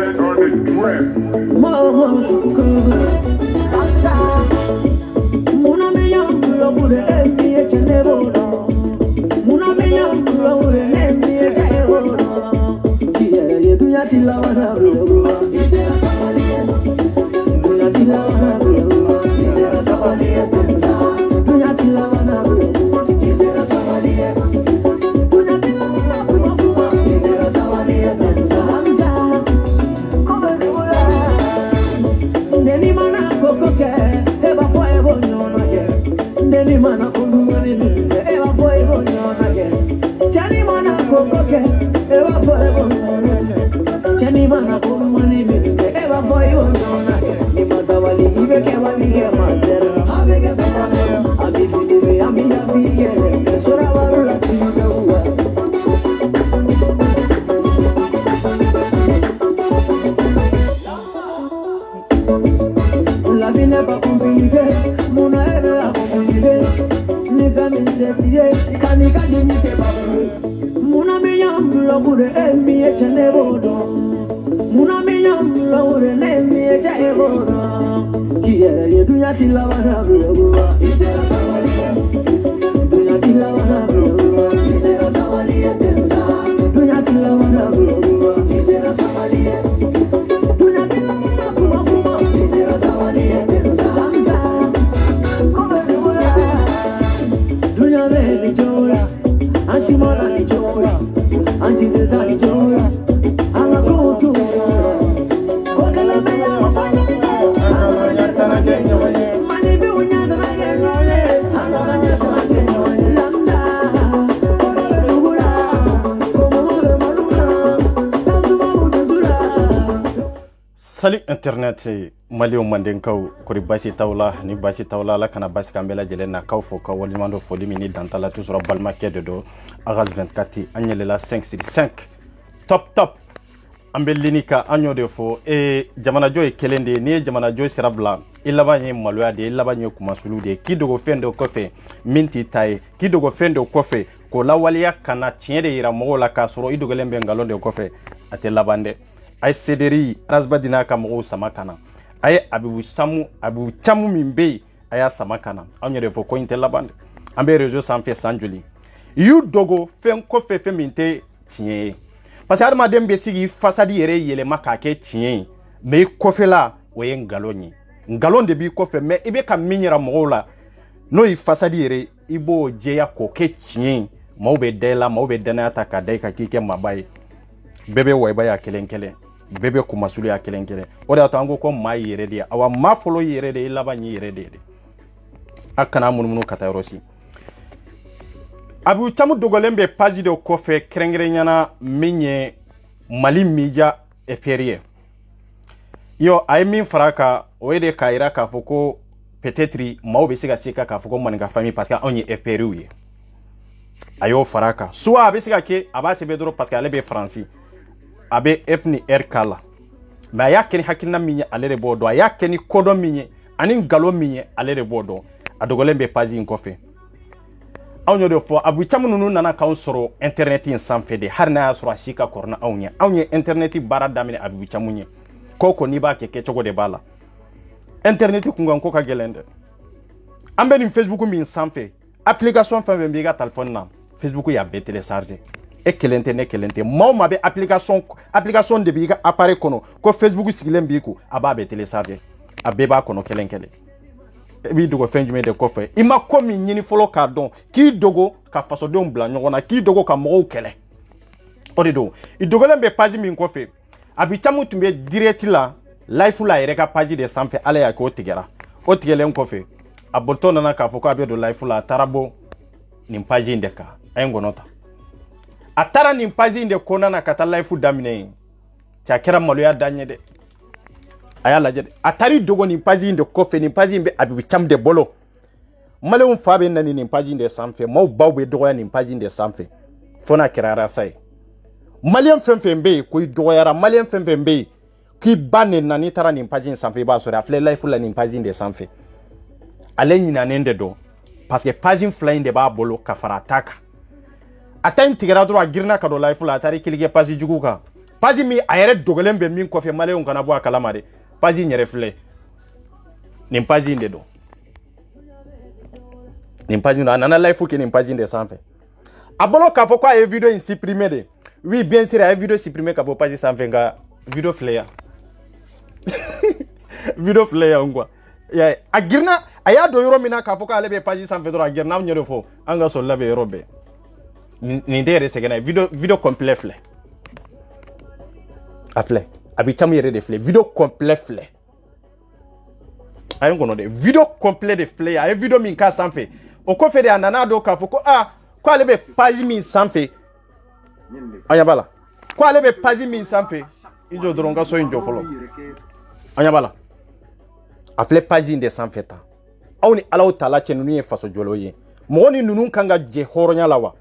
set on the track. Salut internet Malio Mandenkaw kuri basi tawla ni basi tawla la kana basi kambela jelena kawfo ka walimando foli mini dantala toujours balma kede do Agas 24 anyelela 5 top ambelinika anyo de fo e jamana joy kelende ni jamana joy serabla ilabanye maloya de ilabanye kumasulu de kidogo fende kofe minti tay kidogo fende kofe ko lawaliya kana tiende ira mogola ka soro idogolembe ngalonde kofe ate labande ay sederi rasbadina ka mogo samakana ay abibu chamu mimbe aya samakana anyo de fo ko inte labande ambe réseau sans fait sanjuli yu dogo fen kofe fe minte tiye parce que adama dembe sigi fasadi yere yelema ka ke tiye me kofe la oye ngalon de bi kofe me ibe ka minyera mogola no i fasadi yere ibo jeya ko ke tiye mawbe dela mawbe dana ta ka dai ka kike mabai bebe waiba ya kelenkele bebe kumasulu ya kelenkele o da tango ko mai yere de awa mafolo yere de labanyi yere de akana mununu katarosi abu chamu dogolembe page de kofe krengrenyana minye mali mija eperie yo ay min faraka oyede kaira ka foko peut-être mawbe siga sika ka foko maninga famille parce que on est eperie ayo faraka soit abe siga ke abase bedro parce que alebe français abe efni erkala mais ya keni hakilna minye alere bodo ya keni kodo minye ani galo minye alere bodo adogolembe page in kofe awnyo de fo abu chamu nunu nana ka soro internet in sanfé de harna ya soro asika korna awnye internet bara damine abu chamu nye koko ni ba keke chogo de bala internet kunga ko ka gelende ambe ni Facebook min sanfé application fa be biga téléphone na Facebook ya be télécharger e kelente ne kelente ma be application de biga appareil kono ko Facebook sigilem biku aba be télécharger abeba kono kelenkele bi dogo fenjume de kofe ima komi nyini folo ka don ki dogo ka faso don bla nyona ki dogo ka mo kele odido idogo lembe page min kofe abi chamu tumbe direct la life la yere ka page de sanfe ala ya ko tigera o tigelen kofe abolto nana ka foko abi do life la tarabo ni page ndeka engo nota atara ni page inde kona na kata life damine cha kera maluya danye de ayala jede atari dogo ni page inde kofe ni page imbe abi cham de bolo male un fabe nani ni page inde sanfe mau bawbe dogo ya ni page inde sanfe fona kirara sai malien fembe ko dogo yara malien fembe ki banne nani tara ni page inde sanfe ba so da fle life la ni page inde sanfe ale nyina nende do parce que page fly inde ba bolo kafara taka atime tigara dro agirna ka do life la atari kilige page juguka page mi a yɛrɛ dogolen bɛ min kɔfɛ maliyɛnw kana bɔ a kalama de page in yɛrɛ filɛ nin page in de don nin page in a nana live kɛ nin page in de sanfɛ a bolo k'a fɔ ko a ye video in supprimer de oui bien sûr a ye video supprimer ka bɔ page sanfɛ nka video filɛ yan video filɛ yan quoi a girina a y'a dɔn yɔrɔ min na k'a fɔ k'ale bɛ page sanfɛ dɔrɔn a girina an ɲɛ de fɔ an ka sɔrɔla bɛ yɔrɔ bɛɛ nin tɛ yɛrɛ sɛgɛnna video complet filɛ a filɛ a bɛ caman yɛrɛ de filɛ video complet filɛ a ye n kɔnɔ dɛ video complet de filɛ a ye video min k'a sanfɛ o kɔfɛ de a nana dɔn k'a fɔ ko ko ale bɛ page min sanfɛ an ɲɛ b'a la ko ale bɛ page min sanfɛ i jɔ dɔrɔn n ka so in jɔ fɔlɔ an ɲɛ b'a la a filɛ page in de sanfɛ tan aw ni Alahu Taala cɛ ninnu ye faso jɔlaw ye mɔgɔ ni ninnu kan ka jɛ hɔrɔnya la wa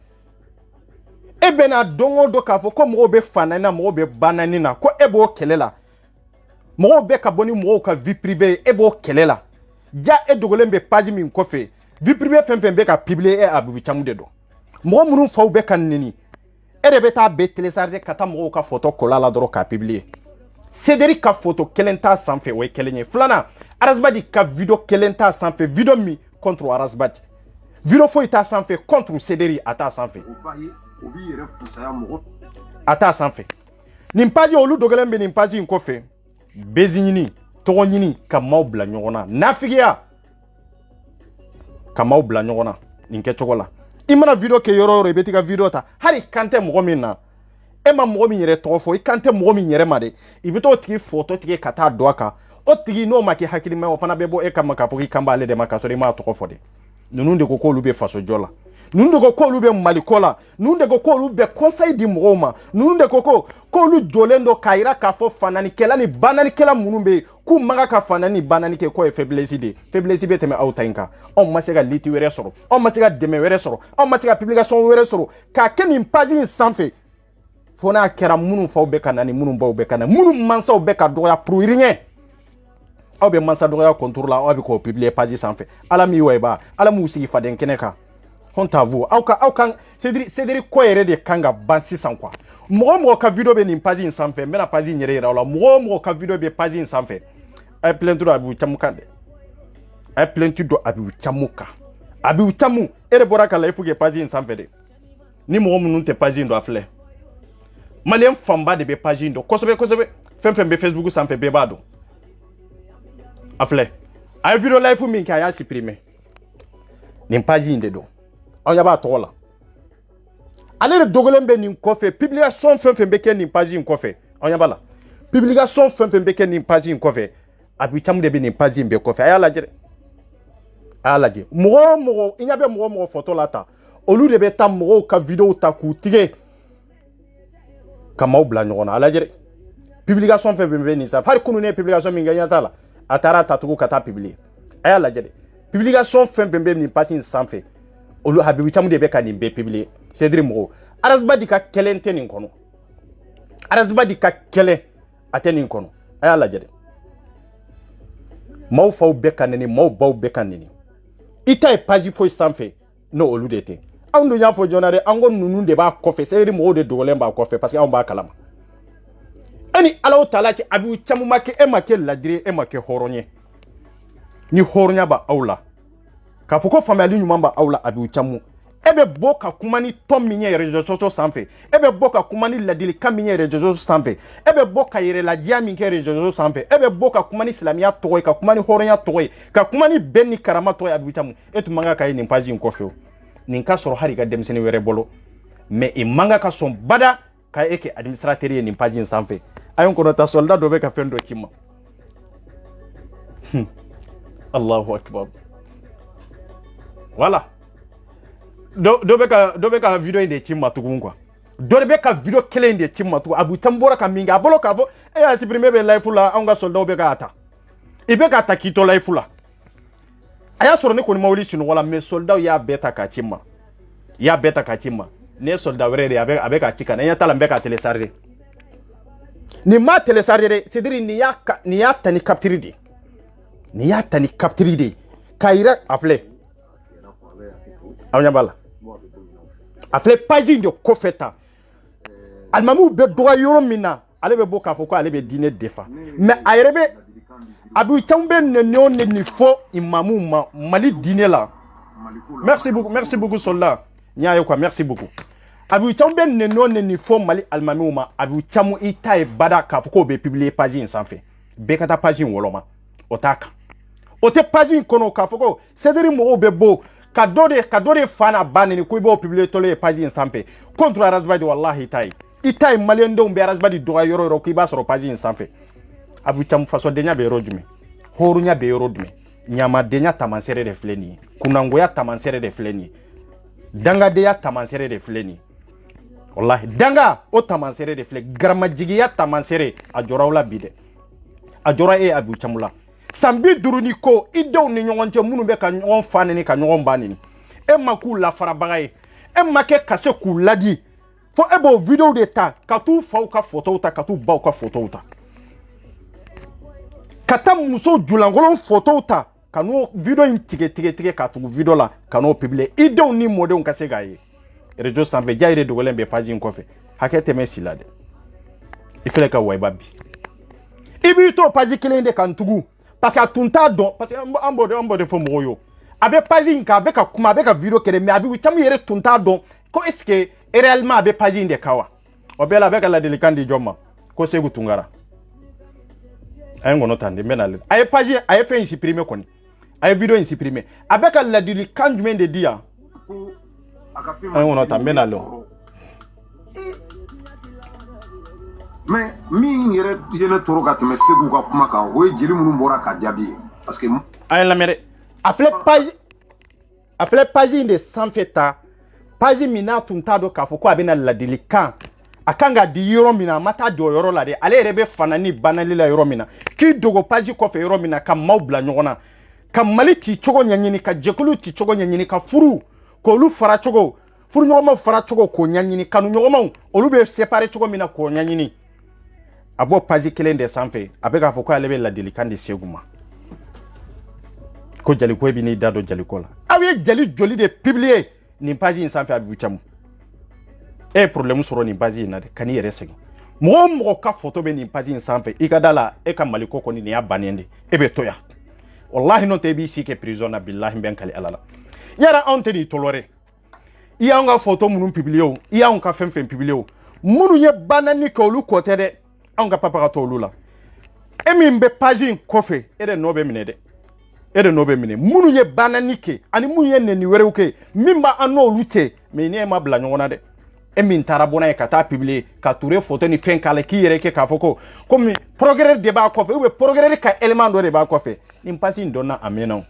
e bɛna don o don k'a fɔ ko mɔgɔw bɛ fanani na mɔgɔw bɛ banani na ko e b'o kɛlɛ la mɔgɔw bɛ ka bɔ ni mɔgɔw ka vie privée e b'o kɛlɛ la ja e dogolen bɛ page min kɔfɛ vie privée fɛn fɛn bɛ ka publier e Abubu Camu de don mɔgɔ minnu faw bɛ ka neni e de bɛ taa bɛɛ télécharger ka taa mɔgɔw ka photo kɔla la dɔrɔn k'a publier Cédric ka photo kelen t'a sanfɛ o ye kelen ye filanan Arazbadi ka video kelen t'a sanfɛ video min contre Arazbadi video foyi t'a sanfɛ contre Cédric a t'a sanfɛ a t'a sanfɛ nin page olu dogolen bɛ nin page in kɔfɛ bezi ɲini tɔgɔ ɲini ka maaw bila ɲɔgɔn na nafigiya ka maaw bila ɲɔgɔn na nin kɛcogo la i mana video kɛ yɔrɔ o yɔrɔ i bɛ t'i ka video ta hali kan tɛ mɔgɔ min na e ma mɔgɔ min yɛrɛ tɔgɔ fɔ i kan tɛ mɔgɔ min yɛrɛ ma de i bɛ t'o tigi photo tigɛ ka taa don a kan o tigi n'o ma kɛ hakilima o fana bɛ bɔ e kama k'a fɔ k'i kan b'ale de ma k'a sɔrɔ i m'a tɔgɔ fɔ de ninnu de ko k'olu bɛ faso jɔ la ninnu de ko k'olu bɛ maliko la ninnu de ko k'olu bɛ conseil di mɔgɔw ma ninnu de ko k'olu jɔlen don k'a yira k'a fɔ fananikɛla ni bananikɛla minnu bɛ yen k'u man kan ka fanani ni banani kɛ k'o ye faiblesse de faiblesse bɛ tɛmɛ aw ta in kan anw ma se ka liti wɛrɛ sɔrɔ anw ma se ka dɛmɛ wɛrɛ sɔrɔ anw ma se ka publication wɛrɛ sɔrɔ k'a kɛ nin page in sanfɛ fo n'a kɛra minnu faw bɛ ka na ni minnu baw bɛ ka na minnu mansaw bɛ ka dɔgɔya pour rien aw bɛ mansa dɔgɔya contour la aw bɛ k'o publier page sanfɛ ala mi wa ba ala m'u sigi faden kɛnɛ kan honte à vous aw kan Cédric ko yɛrɛ de kan ka ban sisan quoi mɔgɔ ka video bɛ nin page in sanfɛ n bɛna page in yɛrɛ yira aw la mɔgɔ ka video bɛ page in sanfɛ a ye plainte don Abubu Camu kan dɛ a ye plainte don Abubu Camu kan Abubu Camu e de bɔra ka la i faut que page in sanfɛ de ni mɔgɔ minnu tɛ page in don a filɛ maliyɛn fanba de bɛ page in don kosɛbɛ kosɛbɛ fɛn fɛn bɛ Facebook sanfɛ bɛɛ b'a dɔn a filɛ a ye video live min kɛ a y'a supprimer nin page in de don aw ɲɛ b'a tɔgɔ la ale de dogolen bɛ nin kɔfɛ publication fɛn fɛn bɛ kɛ nin page in kɔfɛ aw ɲɛ b'a la publication fɛn fɛn bɛ kɛ nin page in kɔfɛ Abubu Camu de bɛ nin page in bɛɛ kɔfɛ a y'a lajɛ a y'a lajɛ mɔgɔ o mɔgɔ i ɲɛ bɛ mɔgɔ o mɔgɔ photo la ta olu de bɛ taa mɔgɔw ka video ta k'u tigɛ ka maaw bila ɲɔgɔn na a lajɛ publication fɛn fɛn bɛ nin sanfɛ hali kunun ne ye publication min kɛ ɲɛ t'a la a taara tatugu ka taa publier a y'a lajɛ publication fɛn fɛn bɛ nin page in sanfɛ olu Abubu Camu de bɛ ka nin bɛɛ publier Cédric mɔgɔw Arazbadi ka kɛlɛ tɛ nin kɔnɔ Arazbadi ka kɛlɛ a tɛ nin kɔnɔ a y'a lajɛ maaw faw bɛɛ ka nɛni maaw baw bɛɛ ka nɛni i ta ye page foyi sanfɛ n'o olu de tɛ anw dun y'a fɔ joona dɛ an ko ninnu de b'a kɔfɛ Cédric mɔgɔw de dogolen b'a kɔfɛ parce que anw b'a kalama e ni Alahu Taala cɛ Abubu Camu ma kɛ e ma kɛ ladiri e ma kɛ hɔrɔn ye ni hɔrɔnya b'a aw la k'a fɔ ko faamuyali ɲuman b'a aw la Abubu Camu e bɛ bɔ ka kuma ni tɔn min ye réseaux sociaux sanfɛ e bɛ bɔ ka kuma ni ladilikan min ye réseaux sociaux sanfɛ e bɛ bɔ ka yɛrɛladiya min kɛ réseaux sociaux sanfɛ e bɛ bɔ ka kuma ni silamɛya tɔgɔ ye ka kuma ni hɔrɔnya tɔgɔ ye ka kuma ni bɛn ni karama tɔgɔ ye Abubu Camu e tun man kan ka ye nin page in kɔfɛ o nin ka sɔrɔ hali ka denmisɛnnin wɛrɛ bolo mais i man kan ka sɔn bada ka e kɛ administrateur ye nin page in sanfɛ a ye n kɔnɔ ta soldat dɔ bɛ ka fɛn dɔ k'i ma Allahu akbar voilà dɔ bɛ ka video in de ci ma tugun quoi dɔ de bɛ ka video kelen in de ci ma tugun Abubu Camu bɔra ka min kɛ a bolo k'a fɔ e y'a supprimer bɛ live la anw ka soldat bɛ k'a ta i bɛ k'a ta k'i to live la a y'a sɔrɔ ne kɔni ma wuli sunɔgɔ la mais soldat y'a bɛɛ ta k'a ci ma i y'a bɛɛ ta k'a ci ma ne ye soldat wɛrɛ de a bɛ k'a ci ka na i ɲɛ t'a la n bɛ k'a télécharger nin m'a télécharger dɛ Cédric nin y'a ta ni capture de nin y'a ta ni capture de k'a yira a filɛ aw ɲɛ b'a la a filɛ page in de kɔfɛ tan alimamiw bɛ dɔgɔ yɔrɔ min na ale be bo k'a fɔ ko ale be diinɛ defa mais a yɛrɛ be Abu Chambe ne ni fo imamu Mali diinɛ la merci beaucoup Sola nya ye quoi merci beaucoup Abu Chambe ne ni fo Mali almamiw ma Abu Chamu ita e bada k'a fɔ ko be publier page in sanfɛ bɛɛ ka taa page in woloma o t'a kan o tɛ page in kɔnɔ k'a fɔ ko Cédric mɔgɔw bɛ bɔ ka dɔ de fana banni ko i b'o publier tɔlɔ ye page in sanfɛ contre Arazbadi wallahi ita ye malien denw bɛ Arazbadi dɔgɔ yɔrɔ k'i b'a sɔrɔ page in sanfɛ Abu Chamu fasodenya bɛ yɔrɔ jumɛn hɔrɔnya bɛ yɔrɔ jumɛn ɲamadenya tamaseere de filɛ nin ye kunangoya tamaseere de filɛ nin ye dangadenya tamaseere de filɛ nin ye wallahi danga o tamaseere de filɛ garamajigiya tamaseere a jɔra o la bi dɛ a jɔra e Abu Chamu la san 50 ni ko i denw ni ɲɔgɔn cɛ minnu bɛ ka ɲɔgɔn fa nini ka ɲɔgɔn ba nini e ma k'u lafarabaga ye e ma kɛ ka se k'u ladi fo e b'o vidéo de ta ka t'u faw ka photow ta ka t'u baw ka photow ta ka taa muso julankolon photow ta ka n'o vidéo in tigɛ ka tugu vidéo la ka n'o publier i denw ni mɔdenw ka se k'a ye réseau sanfɛ Jayire dogolen bɛ page in kɔfɛ hakɛ tɛmɛ si la dɛ i filɛ ka wayba bi i b'i to page kelen de kan tugu parce que a tun t'a dɔn parce que an b'o de fɔ mɔgɔw ye a bɛ page in kan a bɛ ka kuma a bɛ ka vidéo kɛ mais Abu Chamu yɛrɛ tun t'a dɔn ko est ce que réellement a bɛ page in de kan wa o bɛɛ la a bɛ ka ladilikan di jɔn ma ko Segu Tunkara a ye ŋɔnɔ tan de n bɛ na a ye page a ye fɛn in supprimer kɔni a ye vidéo in supprimer a bɛ ka ladilikan jumɛn de di yan a ye ŋɔnɔ tan n bɛ na lɔ mais min yɛrɛ yɛlɛ tɔɔrɔ ka tɛmɛ Segu ka kuma kan o ye jeli minnu bɔra ka jaabi ye parce que a ye lamɛn dɛ a filɛ page in de sanfɛ ta page min n'a tun t'a dɔn k'a fɔ ko a bɛna ladilikan a kan ka di yɔrɔ min na a ma taa jɔ yɔrɔ la dɛ ale yɛrɛ bɛ fanani banali la yɔrɔ min na k'i dogo page kɔfɛ yɔrɔ min na ka maaw bila ɲɔgɔn na ka Mali ci cogo ɲɛɲini ka jɛkulu ci cogo ɲɛɲini ka furu k'olu fara cogo furu ɲɔgɔnmaw fara cogo k'o ɲɛɲini kanu ɲɔgɔnmaw olu bɛ séparer cogo min na k'o ɲɛɲini a b'o page kelen de sanfɛ a bɛ k'a fɔ ko ale bɛ ladilikan di Segu ma ko Jaliko e bɛ n'i da don Jaliko la aw ye jali joli de publier nin page in sanfɛ Abu Chamu e ye problème sɔrɔ nin page in na dɛ ka n'i yɛrɛ sɛgɛn mɔgɔ o mɔgɔ ka photo bɛ nin page in sanfɛ i ka da la e ka Maliko kɔni nin y'a bannen de e bɛ to yan wallahi n'o tɛ i b'i si kɛ prison na billahi n bɛ n kali Ala la yala anw tɛ nin toléré i y'anw ka photo minnu publier o i y'anw ka fɛn fɛn publier o minnu ye banani kɛ olu kɔ tɛ dɛ anw ka papa ka to olu la e min bɛ page in kɔfɛ e de nɔ bɛ minɛ dɛ e de nɔ bɛ minɛ minnu ye banani kɛ ani minnu ye nɛni wɛrɛw kɛ min b'a an n'olu cɛ mais ne ma bila ɲɔgɔn na dɛ e min taara bɔna ye ka taa publier ka Ture photo ni fɛn k'ala k'i yɛrɛ kɛ k'a fɔ ko komi progrès de b'a kɔfɛ ou bien progrès ka élément dɔ de b'a kɔfɛ nin page in dɔnna a mɛnna o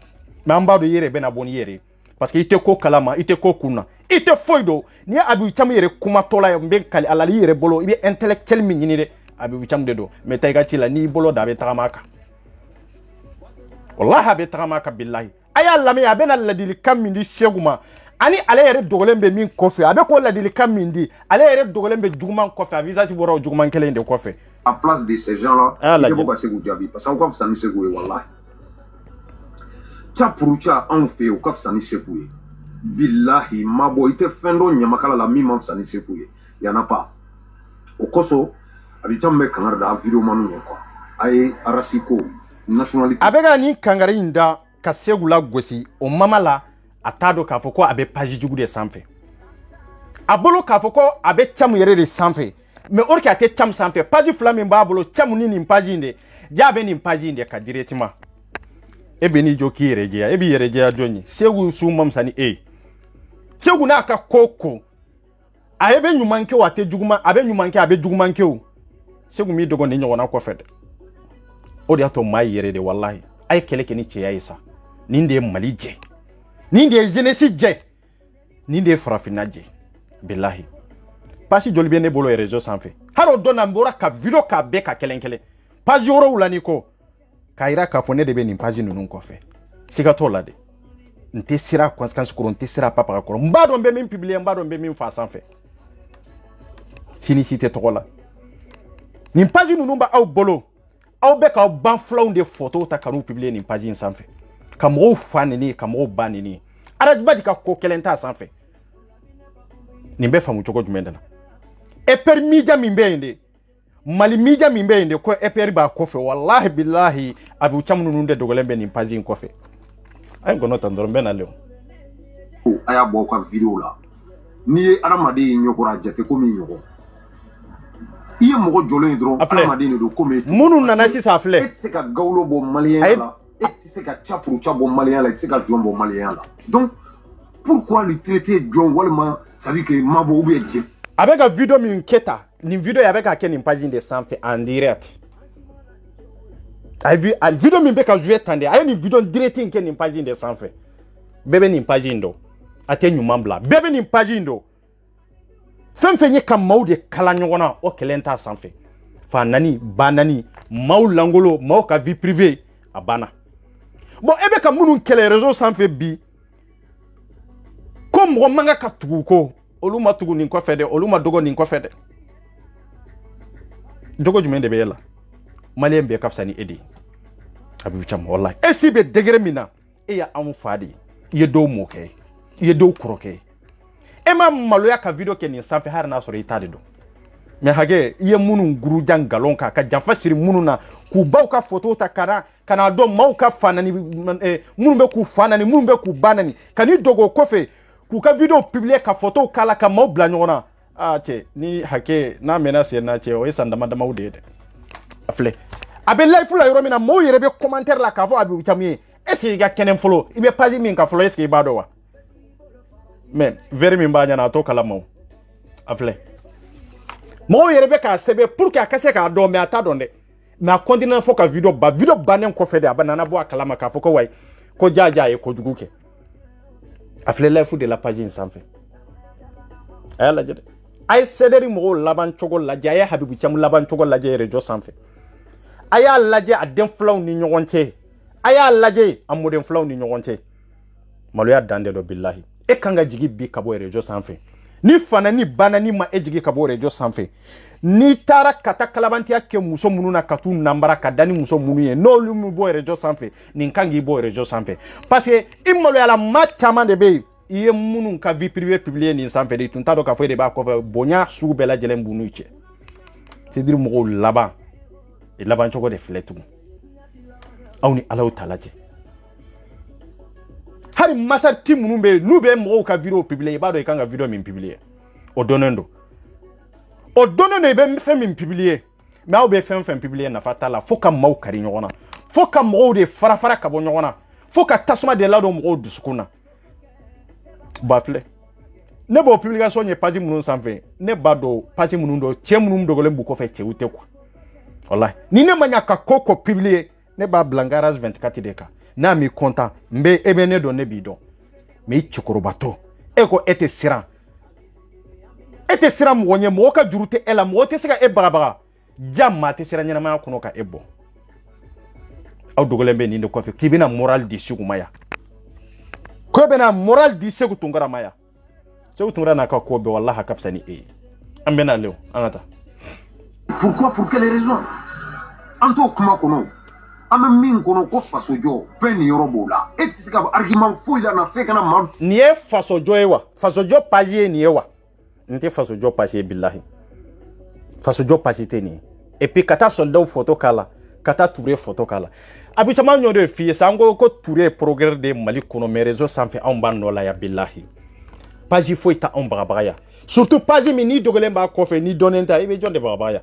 mais an b'a dɔn i yɛrɛ bɛna bɔ ni yɛrɛ parce que i tɛ ko kalama i tɛ ko kunna i tɛ foyi dɔn ni ye Abu Chamu yɛrɛ kumatɔla ye n bɛ kali Ala la i yɛrɛ bolo i bɛ intellectuel min ɲini dɛ Abu Chamu de don mais taa i ka ci la n'i bolo da a bɛ tagama a kan wallahi a bɛ tagama a kan billahi a y'a lamɛn a bɛna ladilikan min di Segu ma ani ale yɛrɛ dogolen bɛ min kɔfɛ a bɛ k'o ladilikan min di ale yɛrɛ dogolen bɛ juguman kɔfɛ a visage bɔra o juguman kelen de kɔfɛ à place de ces gens là il faut ka Segu jaabi parce que aw ka fisa ni Segu ye wallahi ca pour ca anw fɛ yen o ka fisa ni Segu ye billahi mabɔ i tɛ fɛn dɔ ɲamakala la min ma fisa ni Segu ye yana pas o kosɔn Abu Chamu bɛ kangari da vidéo manu ye quoi a ye arasiko nationalité a bɛ ka nin kangari in da ka Segu la gosi o mama la a t'a dɔn k'a fɔ ko a bɛ page jugu de sanfɛ a bolo k'a fɔ ko a bɛ Chamu yɛrɛ de sanfɛ mais or que a tɛ Chamu sanfɛ page fila min b'a bolo Chamu ni nin page in de jaa bɛ nin page in de ka directement e bɛ n'i jɔ k'i yɛrɛ jɛya e b'i yɛrɛ jɛya jɔn ye Segu su ma fisa ni e ye Segu n'a ka ko ko a bɛ ɲuman kɛ o a tɛ juguman a bɛ ɲuman kɛ a bɛ juguman kɛ o Segu m'i dogo nin ɲɔgɔnna kɔfɛ dɛ o de y'a to maa yɛrɛ de wallahi a ye kɛlɛ kɛ ni cɛya ye sa nin de ye Mali jɛ nin de ye jeunesse jɛ nin de ye farafinna jɛ billahi page joli bɛ ne bolo réseau sanfɛ hali o don na n bɔra ka vidéo k'a bɛɛ ka kelen kelen page wɛrɛw la ni ko k'a yira k'a fɔ ne de bɛ nin page ninnu kɔfɛ siga t'o la dɛ n tɛ sira conséquence kɔrɔ n tɛ sira papa kɔrɔ n b'a dɔn n bɛ min publier n b'a dɔn n bɛ min fa sanfɛ sini si tɛ tɔgɔ la nin page ninnu b'aw bolo aw bɛ k'aw ban filaw de photo ta ka n'u publier nin page in sanfɛ ka mɔgɔw fa nini ka mɔgɔw ba nini Arazbadi ka ko kelen t'a sanfɛ nin bɛ faamu cogo jumɛn de la e permija min bɛ yen de mali media min be inde ko EPR ba kofe wallahi billahi abu chamnu nunde dogolen be ni page in kofe ay gono tan doron ben alew aya bo ko video la ni aramade nyokora jate ko mi nyoko iye mogo jolo ndro aramade ne do ko me munu nana si sa fle c'est ka gawlo bo malien la et c'est ka chapru chabo malien la c'est ka jombo malien la donc pourquoi le traiter John Walma ça dit que mabo ou bien avec la vidéo min keta ni vidéo avec à ken page de sanfe en direct ay vu al vidéo min be ka jouer tande ay ni vidéo direct ken page de sanfe bebe ni page ndo atenyu mambla bebe ni page ndo sanfe ni kam mawde kala nyona o kelenta sanfe fa nani banani maw langolo maw ka vie privée abana bon ebe ka munu kele réseau sanfe bi comme mo manga ka tuguko oluma tugu ni ko fede oluma dogo ni ko fede dogo jumende be yela malien be kafsani edi abibu cham wallahi e si be degere mina e ya amu fadi ye do moke ye do kroke e ma maloya ka video ke ni sanfe har na soro itade do me hage ye munu guru jangalon ka janfa siri munu na ku baw ka photo ta kana do maw ka fanani munu be ku fanani munu be ku banani kani dogo kofe ku ka video publier ka photo kala ka maw bla nyona che ni hake na menace na che o isanda madama udede afle abe life la yoro mina mo yere be commentaire la ka fo abi utamie ese ga kenen follow ibe page min ka follow eske ibado wa mais veri min banya na to kala mo afle mo yere be ka sebe pour que akase ka do me ata donde na continue fo ka video banen ko fede abanana bo akala ma ka fo ko way ko jaja e ko juguke afle life de la page in sanfe ayala jede ay sederi mo laban chogo laje ay habibu cham laban chogo laje rejo sanfe aya laje adem flaw ni nyonche aya laje amodem flaw ni nyonche maloya dande do billahi e kanga jigi bi kabo rejo sanfe ni fana ni bana ni ma ejigi kabo rejo sanfe ni tara kata kalabanti ake muso munu na katu nambara kadani muso munu ye no lumu bo rejo sanfe ni kangi bo rejo sanfe parce que imaloya la matchama de be iye munu ka vie privée publier ni sanfe de tunta do ka fo de ba ko bonya su bela jelen bunu che c'est dire mo laba e laban chogo de fletu awni alaw talaje hari masar ti munu be nube mo ka video publier ba do e kanga video min publier o donendo e be fe min publier mais aw be fem publier na fatala fo ka maw kari nyona fo ka mo de farafara ka bo nyona fo ka tasuma de lado mo dusukuna bafle ne bo publication ye page munu sanfe ne bado page munu do che munu do golen bu ko fe che ute kwa wallahi ni ne manya ka koko publier ne ba blangaras 24 deka na mi content mbe ebe ne do ne bidon me chikurubato eko ete siran mwonye mo ka jurute ela mo te sika e barabaga jamma te siran nyana ma kuno ka ebo aw dogolen be ni de ko fe kibina moral di sugumaya ko bena moral di segu tungara maya segu tungara na ka ko be wallahi kafsani e ambena lew anata pourquoi pour quelle raison anto kuma kono am min kono ko faso jo pen yorobo la et sika argument fo ya na fe kana ma ni e faso jo ewa faso jo paje ni ewa nte faso jo paje billahi faso jo paje teni et puis kata soldat photo kala kata touré photo kala abitama nyo de fi sango ko touré progrès de mali kono mes réseaux sans fait en ban no la ya billahi paji foi ta on brabaya surtout paji mi ni dogolem ba ko fe ni donenta ibe jonde brabaya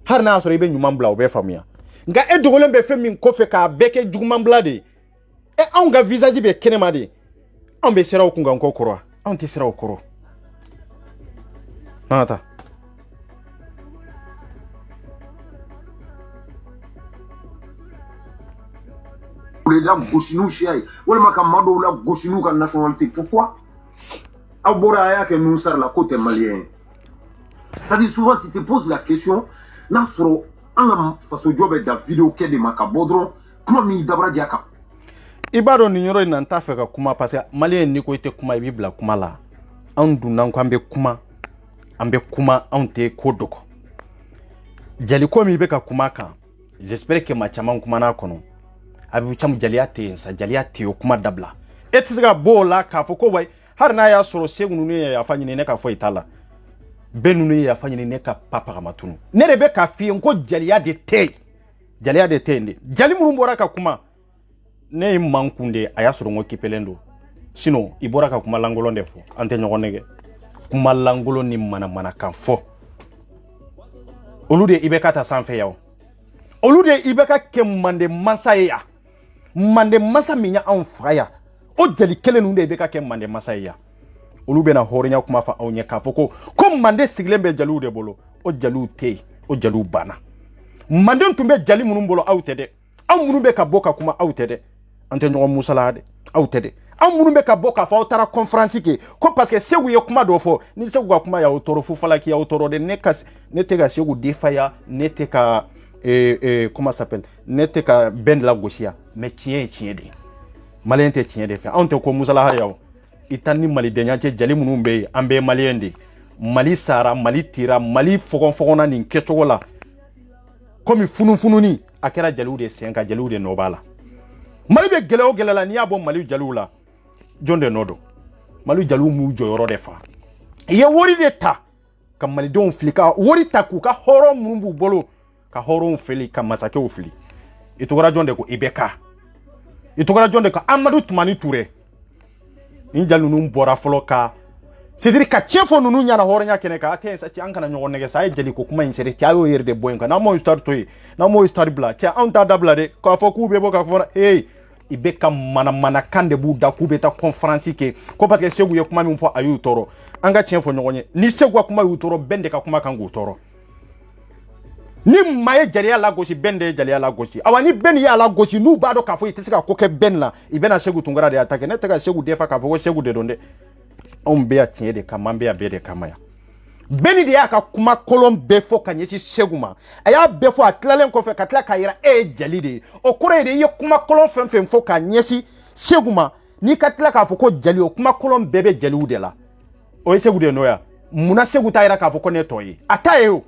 har na so ibe nyumam bla obe famia nga e dogolem be fe min ko fe ka beke jugumam bla de e on ga visage be kenema de on be sera okunga nko koro on ti sera okoro nata la gauchinou chiaï ou le macamado la gauchinou ka nationalité pourquoi abora ya que nous sar la côté malien ça dit souvent tu te poses la question na soro en façon job da vidéo ke de macabodron comment mi dabra diaka ibaro ni nyoro na ntafe ka kuma parce que malien ni ko ite kuma ibibla kuma la andu nan ko ambe kuma ante kodoko jali ko mi be ka kuma kan j'espère que ma chama kuma na kono abibu cham jaliate sa jaliate o kuma dabla etisiga bola ka foko way har na ya soro segunu ne ya fanyi ne ka fo itala benunu ya fanyini ne ka papa kamatunu ne rebe ka fi ko jaliya de te ndi jali murumbora ka kuma ne mankunde aya soro ngo kipelendo sino ibora ka kuma langolo ndefo ante nyogonege kuma langolo ni mana kan fo olude ibeka ta sanfe yawo olude ibeka ke mande masaya mande masa minya an faya o jali kele nunde ibeka ke mande masaya olube na horinya kuma fa awnya ka fo ko mande siglembe jalu de bolo o jalu te o jalu bana mande ntumbe jali munum bolo awtede am munum be ka boka kuma awtede ante nyogo musalade awtede am munum be ka boka fa otara conference ke ko parce que segu ye kuma do fo ni segu kuma ya otoro fu fala ki ya otoro de nekas netega segu defaya neteka comment s'appelle neteka ben la gosia mais tien de malente tien de fa ante ko musala har yawo itani mali de nyache jali munum be ambe maliendi mali sara mali tira mali fogona ni ketogola komi fununi akera jalu de senka jalu de nobala mali be gele o gele la ni abo mali jalu la jonde nodo mali jalu mu joyoro de fa ye wori de ta kam mali don flika wori ta ku ka horo mumbu bolo ka horo fili ka masake ofili itogora jonde ko ibeka itogora jonde ko Amadou Toumani Touré in jalu num bora folo ka c'est-à-dire ka chefo nunu nyana hornya kene ka ate sa ci ankana nyogo nege sa jeli ko kuma insere ti ayo yerde boyenka na mo start toy na mo start bla ti anta dabla de ko fo ku be bo ka fo hey ibe kam mana kande bu da ku beta conférence ke ko parce que segu ye kuma mi fo ayu toro anga chefo nyogo nye ni segu kuma yu toro bende ka kuma kangu toro ni maye jaliya la gosi bende jaliya la gosi awani ben ya la gosi nu bado ka fo itisika ko ke ben la ibena segu tungara de attaque ne tega segu defa ka fo segu de donde on be a tiɲɛ de kama be a be de kama ya beni de y'a ka kuma kolon bɛɛ fɔ ka ɲɛsin Segu ma a y'a bɛɛ fɔ a tilalen kɔfɛ ka tila k'a yira jali de o kɔrɔ ye de i ye kuma kolon fɛn fɔ ka ɲɛsin Segu ma n'i ka tila k'a fɔ ko jali o kuma kolon bɛɛ bɛ jaliw de la o ye Segu de nɔ ya munna Segu t'a yira k'a fɔ ko ne tɔ ye a t'a ye o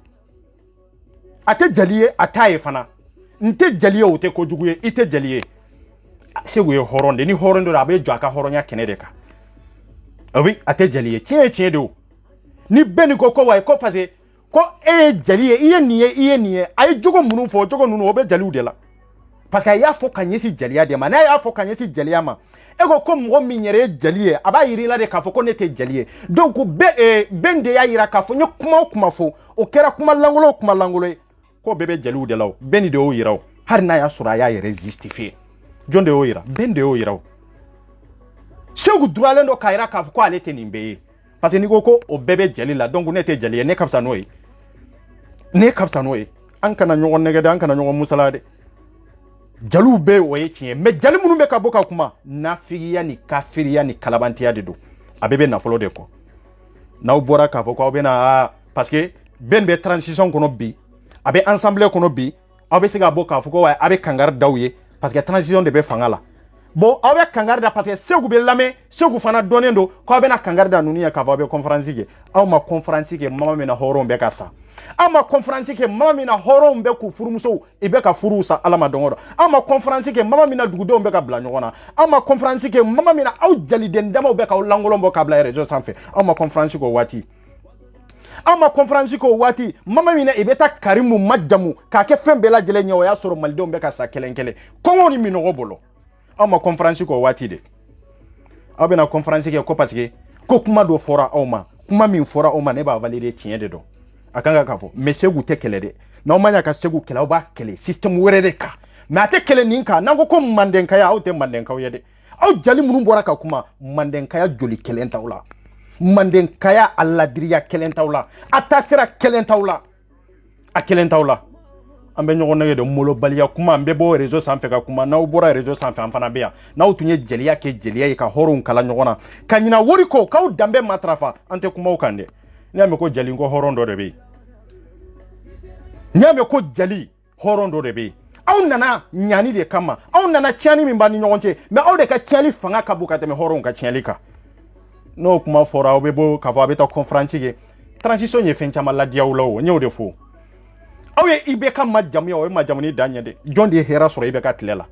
a tɛ jali ye a t'a ye fana n tɛ jali ye o tɛ kojugu ye i tɛ jali ye Segu ye hɔrɔn de ni hɔrɔn do a bɛ jɔ a ka hɔrɔnya kɛnɛ de kan oui ate jali ye tiɲɛ de o ni beni ko wa ko parce que ko jali ye iye niye ay jogo munun fo jogo nunu o be jaliw de la parce que y'a fo ka ɲɛsi jaliya de ma n'a y'a fo ka ɲɛsi jaliya ma e ko mɔgɔ min yɛrɛ ye jali ye a b'a yirila de k'a fɔ ko ne tɛ jali ye donc ben de y'a yira k'a fɔ n ye kuma o kuma fɔ o kɛra kuma langolo ye ko bɛɛ bɛ jaliw de la o beni de y'o yira o hali n'a y'a sɔrɔ a y'a yɛrɛ justifier jɔn de y'o yira ben de y'o yira o Segu duralen do kayira k'a fɔ ko ale tɛ nin bɛɛ ye parce que n'i ko o bɛɛ bɛ jali la donc ne tɛ jali ye ne ka fisa n'o ye an kana ɲɔgɔn nɛgɛ de an kana ɲɔgɔn musala de jaliw bɛ o ye tiɲɛ mais jali minnu bɛ ka bɔ ka kuma nafigiya ni kafiriya ni kalabantiya de don a bɛɛ bɛ nafolo de kɔ n'aw bɔra k'a fɔ k'aw bɛna parce que bɛn bɛ transition kɔnɔ bi a bɛ ensemble kɔnɔ bi aw bɛ se ka bɔ k'a fɔ ko a bɛ kangari d'aw ye parce que transition de bɛ fanga la bon aw bɛ kangari da parce que Segu bɛ lamɛn Segu fana dɔnnen don k'aw bɛna kangari da ninnu ye k'a fɔ aw bɛ conférence kɛ aw ma conférence kɛ mama min na hɔrɔnw bɛ ka sa aw ma conférence kɛ mama min na hɔrɔnw bɛ k'u furumusow i bɛ ka furuw sa ala ma dɔn o dɔn aw ma conférence kɛ mama min na dugudenw bɛ ka bila ɲɔgɔn na aw ma conférence kɛ mama min na aw jaliden damaw bɛ k'aw langolon bɔ k'a bila réseau sanfɛ aw ma conférence k'o waati aw ma conférence k'o waati mama min na i bɛ taa Karimu majamu k'a kɛ fɛn bɛɛ lajɛlen ɲɛ o y'a sɔrɔ malidenw bɛ ka sa kelen kɔngɔ ni minɔgɔ bolo aw ma conférence k'o waati de aw bɛna conférence kɛ ko parce que ko kuma dɔ fɔra aw ma kuma min fɔra aw ma ne b'a valider tiɲɛ de don a kan ka fɔ mais Segu tɛ kɛlɛ dɛ n'aw ma ɲa ka Segu kɛlɛ aw b'a kɛlɛ système wɛrɛ de kan mais a tɛ kɛlɛ nin kan n'an ko mandenkaya aw tɛ mandenkaw ye dɛ aw jali minnu bɔra ka kuma mandenkaya joli kɛlɛ t'aw la mandenkaya a ladiriya kɛlɛ t'aw la a taasira kɛlɛ t'aw la a kɛlɛ t'aw la an bɛ ɲɔgɔn nɛgɛ de molobaliya kuma an bɛ bɔ réseau sanfɛ ka kuma n'aw bɔra réseau sanfɛ an fana bɛ yan n'aw tun ye jeliya kɛ jeliya ye ka hɔrɔnw kala ɲɔgɔn na ka ɲina wari kɔ k'aw danbe matarafa an tɛ kumaw kan dɛ n'i y'a mɛn ko jali ko hɔrɔn dɔ de bɛ yen n'i y'a mɛn ko jali hɔrɔn dɔ de bɛ yen aw nana ɲani de kama aw nana tiɲɛni min b'a ni ɲɔgɔn cɛ mais aw de ka tiɲɛli fanga ka bon ka tɛmɛ hɔrɔnw ka tiɲɛli kan n'o kuma fɔra aw bɛ bɔ k'a fɔ a bɛ taa conférence kɛ transition ye fɛn caman ladiya aw la o n y'o de fɔ aw ye IBK majamu ye o ye majamu ni dan ɲɛ de jɔn de ye hɛrɛ sɔrɔ IBK tile la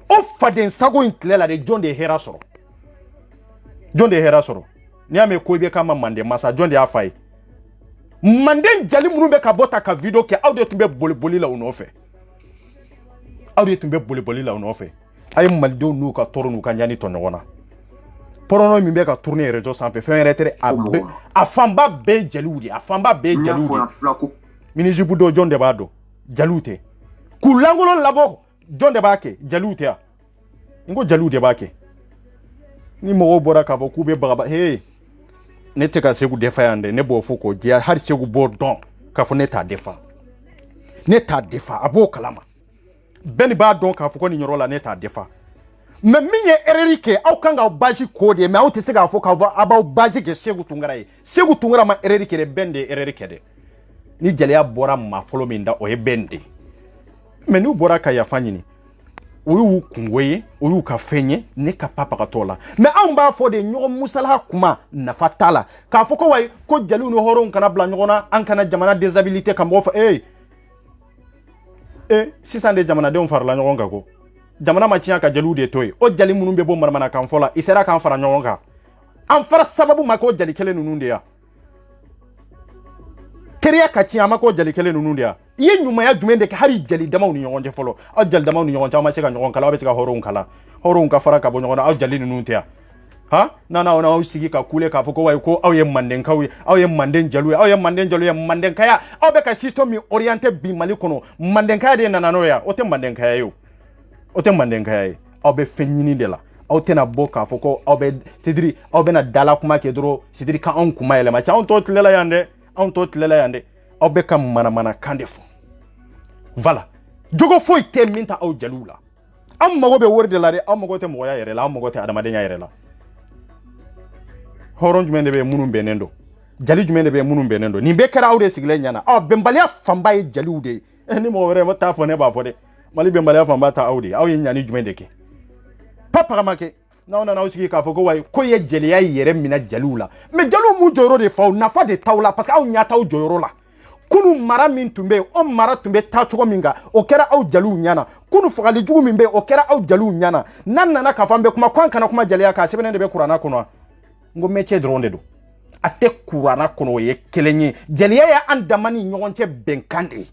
o faden sago in tile la de jɔn de ye hɛrɛ sɔrɔ n'i y'a mɛn ko IBK ma manden masa jɔn de y'a fa ye manden jali minnu bɛ ka bɔ ta ka video kɛ aw de tun bɛ boli la u nɔfɛ aw de tun bɛ boli la u nɔfɛ a ye malidenw n'u ka tɔɔrɔ n'u ka ɲani tɔ ɲɔgɔn na pɔrɔnɔ min bɛ ka tourner réseau sanfɛ fɛn yɛrɛ tɛ a fanba bɛɛ jaliw de a fanba bɛɛ jaliw de minisibu dɔ jɔn de b'a dɔn jaliw tɛ k'u lankolon labɔ jɔn de b'a kɛ jaliw tɛ a n ko jaliw de b'a kɛ ni mɔgɔw bɔra k'a fɔ k'u bɛ bagaba he ne tɛ ka Segu defa yan dɛ ne b'o fɔ k'o diya hali Segu b'o dɔn k'a fɔ ne t'a defa a b'o kalama bɛɛ ni b'a dɔn k'a fɔ ko nin yɔrɔ la ne t'a defa mais min ye erreur kɛ aw kan k'aw base ko de mais aw tɛ se k'a fɔ k'a fɔ a b'aw base kɛ Segu Tunkara ye Segu Tunkara ma erreur kɛ dɛ bɛn de ye erreur kɛ dɛ ni jeliya bɔra maa fɔlɔ min da o ye bɛn de mais n'u bɔra ka yafa ɲini o y'u kungo ye o y'u ka fɛn ye ne ka papagatɔ la mais anw b'a fɔ de ɲɔgɔn musalaha kuma nafa t'a la k'a fɔ ko wayi ko jeliw ni hɔrɔnw kana bila ɲɔgɔn na an kana jamana déstabilité ka mɔgɔ fɔ sisan de jamanadenw farala ɲɔgɔn kan ko jamana ma tiɲɛ ka jeliw de to yen o jeli minnu bɛ bɔ manamanakan fɔ la i sera k'an fara ɲɔgɔn kan an fara sababu ma k'o jeli kelen ninnu de ya teriya ka tiɲɛ a ma k'o jeli kelen ninnu de ya i ye ɲumanya jumɛn de kɛ hali jeli damaw ni ɲɔgɔn cɛ fɔlɔ aw jeli damaw ni ɲɔgɔn cɛ aw ma se ka ɲɔgɔn kala aw bɛ se ka hɔrɔnw kala hɔrɔnw ka fara ka bɔ ɲɔgɔn na aw jeli ninnu tɛ ya n'aw sigi ka kule k'a fɔ ko wayi ko aw ye mandenkaw ye aw ye manden jeliw ye aw ye manden jeliw ye mandenkaya aw bɛ ka système min orienté bi Mali kɔnɔ mandenkaya de nana n'o ye o tɛ mandenkaya ye o tɛ mandenkaya ye aw bɛ fɛn ɲini de la aw tɛna bɔ k'a fɔ ko aw bɛ Sidiri aw bɛna dala kuma kɛ dɔrɔn Sidiri ka anw kuma yɛlɛma cɛ anw t'o tilela yan dɛ aw bɛ ka manamanakan de fɔ voilà jogo foyi tɛ min ta aw jeliw la an mago bɛ wari de la dɛ aw mago tɛ mɔgɔya yɛrɛ la aw mago tɛ adamadenya yɛrɛ la hɔrɔn jumɛn de bɛ minnu bɛnnen don jali jumɛn de bɛ minnu bɛnnen don nin bɛɛ kɛra aw de sigilen ɲɛna bɛnbaliya fanba ye jaliw de ye ni mɔgɔ wɛrɛ ma t'a fɔ ne b'a fɔ dɛ Mali bɛnbaliya fanba ta aw de aw ye ɲani jumɛn de kɛ papagama kɛ n'aw nana aw sigi k'a fɔ ko wayi ko ye jeliya yɛrɛ minɛ jaliw la mais jaliw m'u jɔyɔrɔ de fa nafa de t'aw la parce que aw ɲa t'aw jɔyɔrɔ la kunu mara min tun bɛ yen o mara tun bɛ taa cogo min kan o kɛra aw jaliw ɲana kunu fagali jugu min bɛ yen o kɛra aw jaliw ɲana n'an nana k'a fɔ an bɛ kuma ko an kana kuma jeliya kan sɛbɛnnen de bɛ kuranna kɔnɔ n ko métier dɔrɔn de don a tɛ kuranna kɔnɔ o ye kelen ye jeliya ye an dama ni ɲɔgɔn cɛ bɛnkan de ye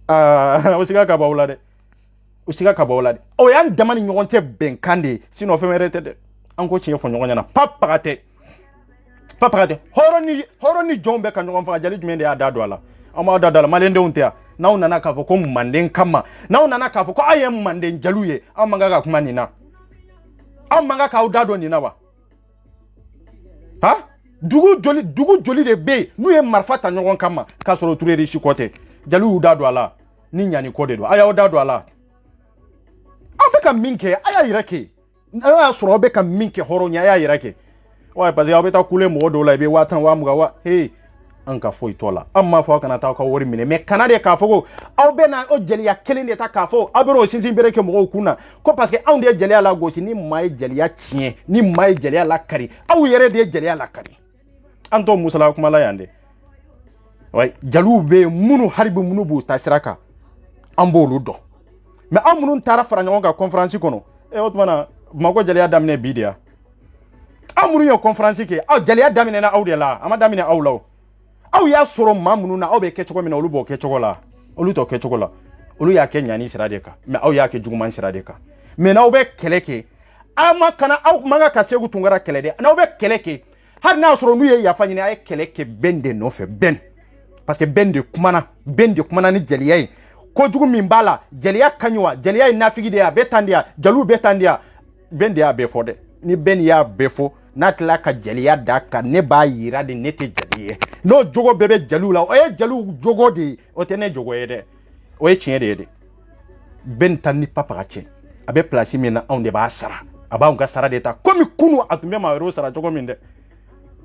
o siga ka bɔ aw la dɛ o y'an dama ni ɲɔgɔn cɛ bɛnkan de ye sinon fɛn wɛrɛ tɛ dɛ an ko tiɲɛ fɔ ɲɔgɔn ɲɛna papaga tɛ hɔrɔn ni jɔnw bɛ ka ɲɔgɔn faga jeli jumɛn de y'a da don a la aw m'aw da don a la maliyɛndenw tɛ yan n'aw nana k'a fɔ ko manden kama n'aw nana k'a fɔ ko aw ye manden jeliw ye aw man kan ka kuma nin na aw man kan k'aw da don nin na wa dugu joli de bɛ yen n'u ye marifa ta ɲɔgɔn kama k'a sɔrɔ Ture si kɔ tɛ jeliw y'u da don a la ni ɲani ko de don a y'aw da don a la aw bɛ ka min kɛ a y'a yɛrɛ kɛ n'a y'a sɔrɔ aw bɛ ka min kɛ hɔrɔn ye a y'a yɛrɛ kɛ ouais parce que aw bɛ taa kule mɔgɔ dɔw la i bɛ 10,000 20,000 an ka foyi t'o la an m'a fɔ aw kana taa aw ka wari minɛ mais kana de k'a fɔ ko aw bɛ na o jeliya kelen de ta k'a fɔ aw bɛ n'o sinsin bere kɛ mɔgɔw kun na ko parce que anw de ye jeliya la gosi ni maa ye jeliya tiɲɛ ni maa ye jeliya la kari aw yɛrɛ de ye jeliya la kari an t'o musala kuma la yan dɛ ouais jeliw bɛ yen minnu haribi minnu b'u ta sira kan an b'olu dɔn mais aw minnu taara fara ɲɔgɔn kan conférence kɔnɔ o tuma na Bamakɔ jeliya daminɛ bi de ya aw minnu ye conférence kɛ aw jeliya daminɛna aw de la a ma daminɛ aw la aw y'a sɔrɔ maa minnu na aw bɛ kɛ cogo min na olu b'o kɛ cogo la olu t'o kɛ cogo la olu y'a kɛ ɲani sira de kan mais aw y'a kɛ juguman sira de kan mais n'aw bɛ kɛlɛ kɛ aw man kan ka Segu Tunkara kɛlɛ dɛ n'aw bɛ kɛlɛ kɛ hali n'a sɔrɔ n'u ye yafa ɲini a ye kɛlɛ kɛ bɛn de nɔfɛ bɛn parce que bɛn de kumana ni jeliya ye kojugu min b'a la jeliya ka ɲi wa jeliya ye nafigi de ye a bɛ tan de ya jeliw bɛ tan de ya bɛn de y'a bɛɛ fɔ dɛ ni bɛn y'a bɛɛ fɔ n'a tilala ka jeliya d'a kan ne b'a yira de ne tɛ jeli ye n'o jogo bɛɛ bɛ jeliw la o ye jeliw jogo de ye o tɛ ne jogo ye dɛ o ye tiɲɛ de ye dɛ bɛn ta ni papaga cɛ a bɛ place min na anw de b'a sara a b'anw ka sara de ta komi kunu a tun bɛ maa wɛrɛw sara cogo min dɛ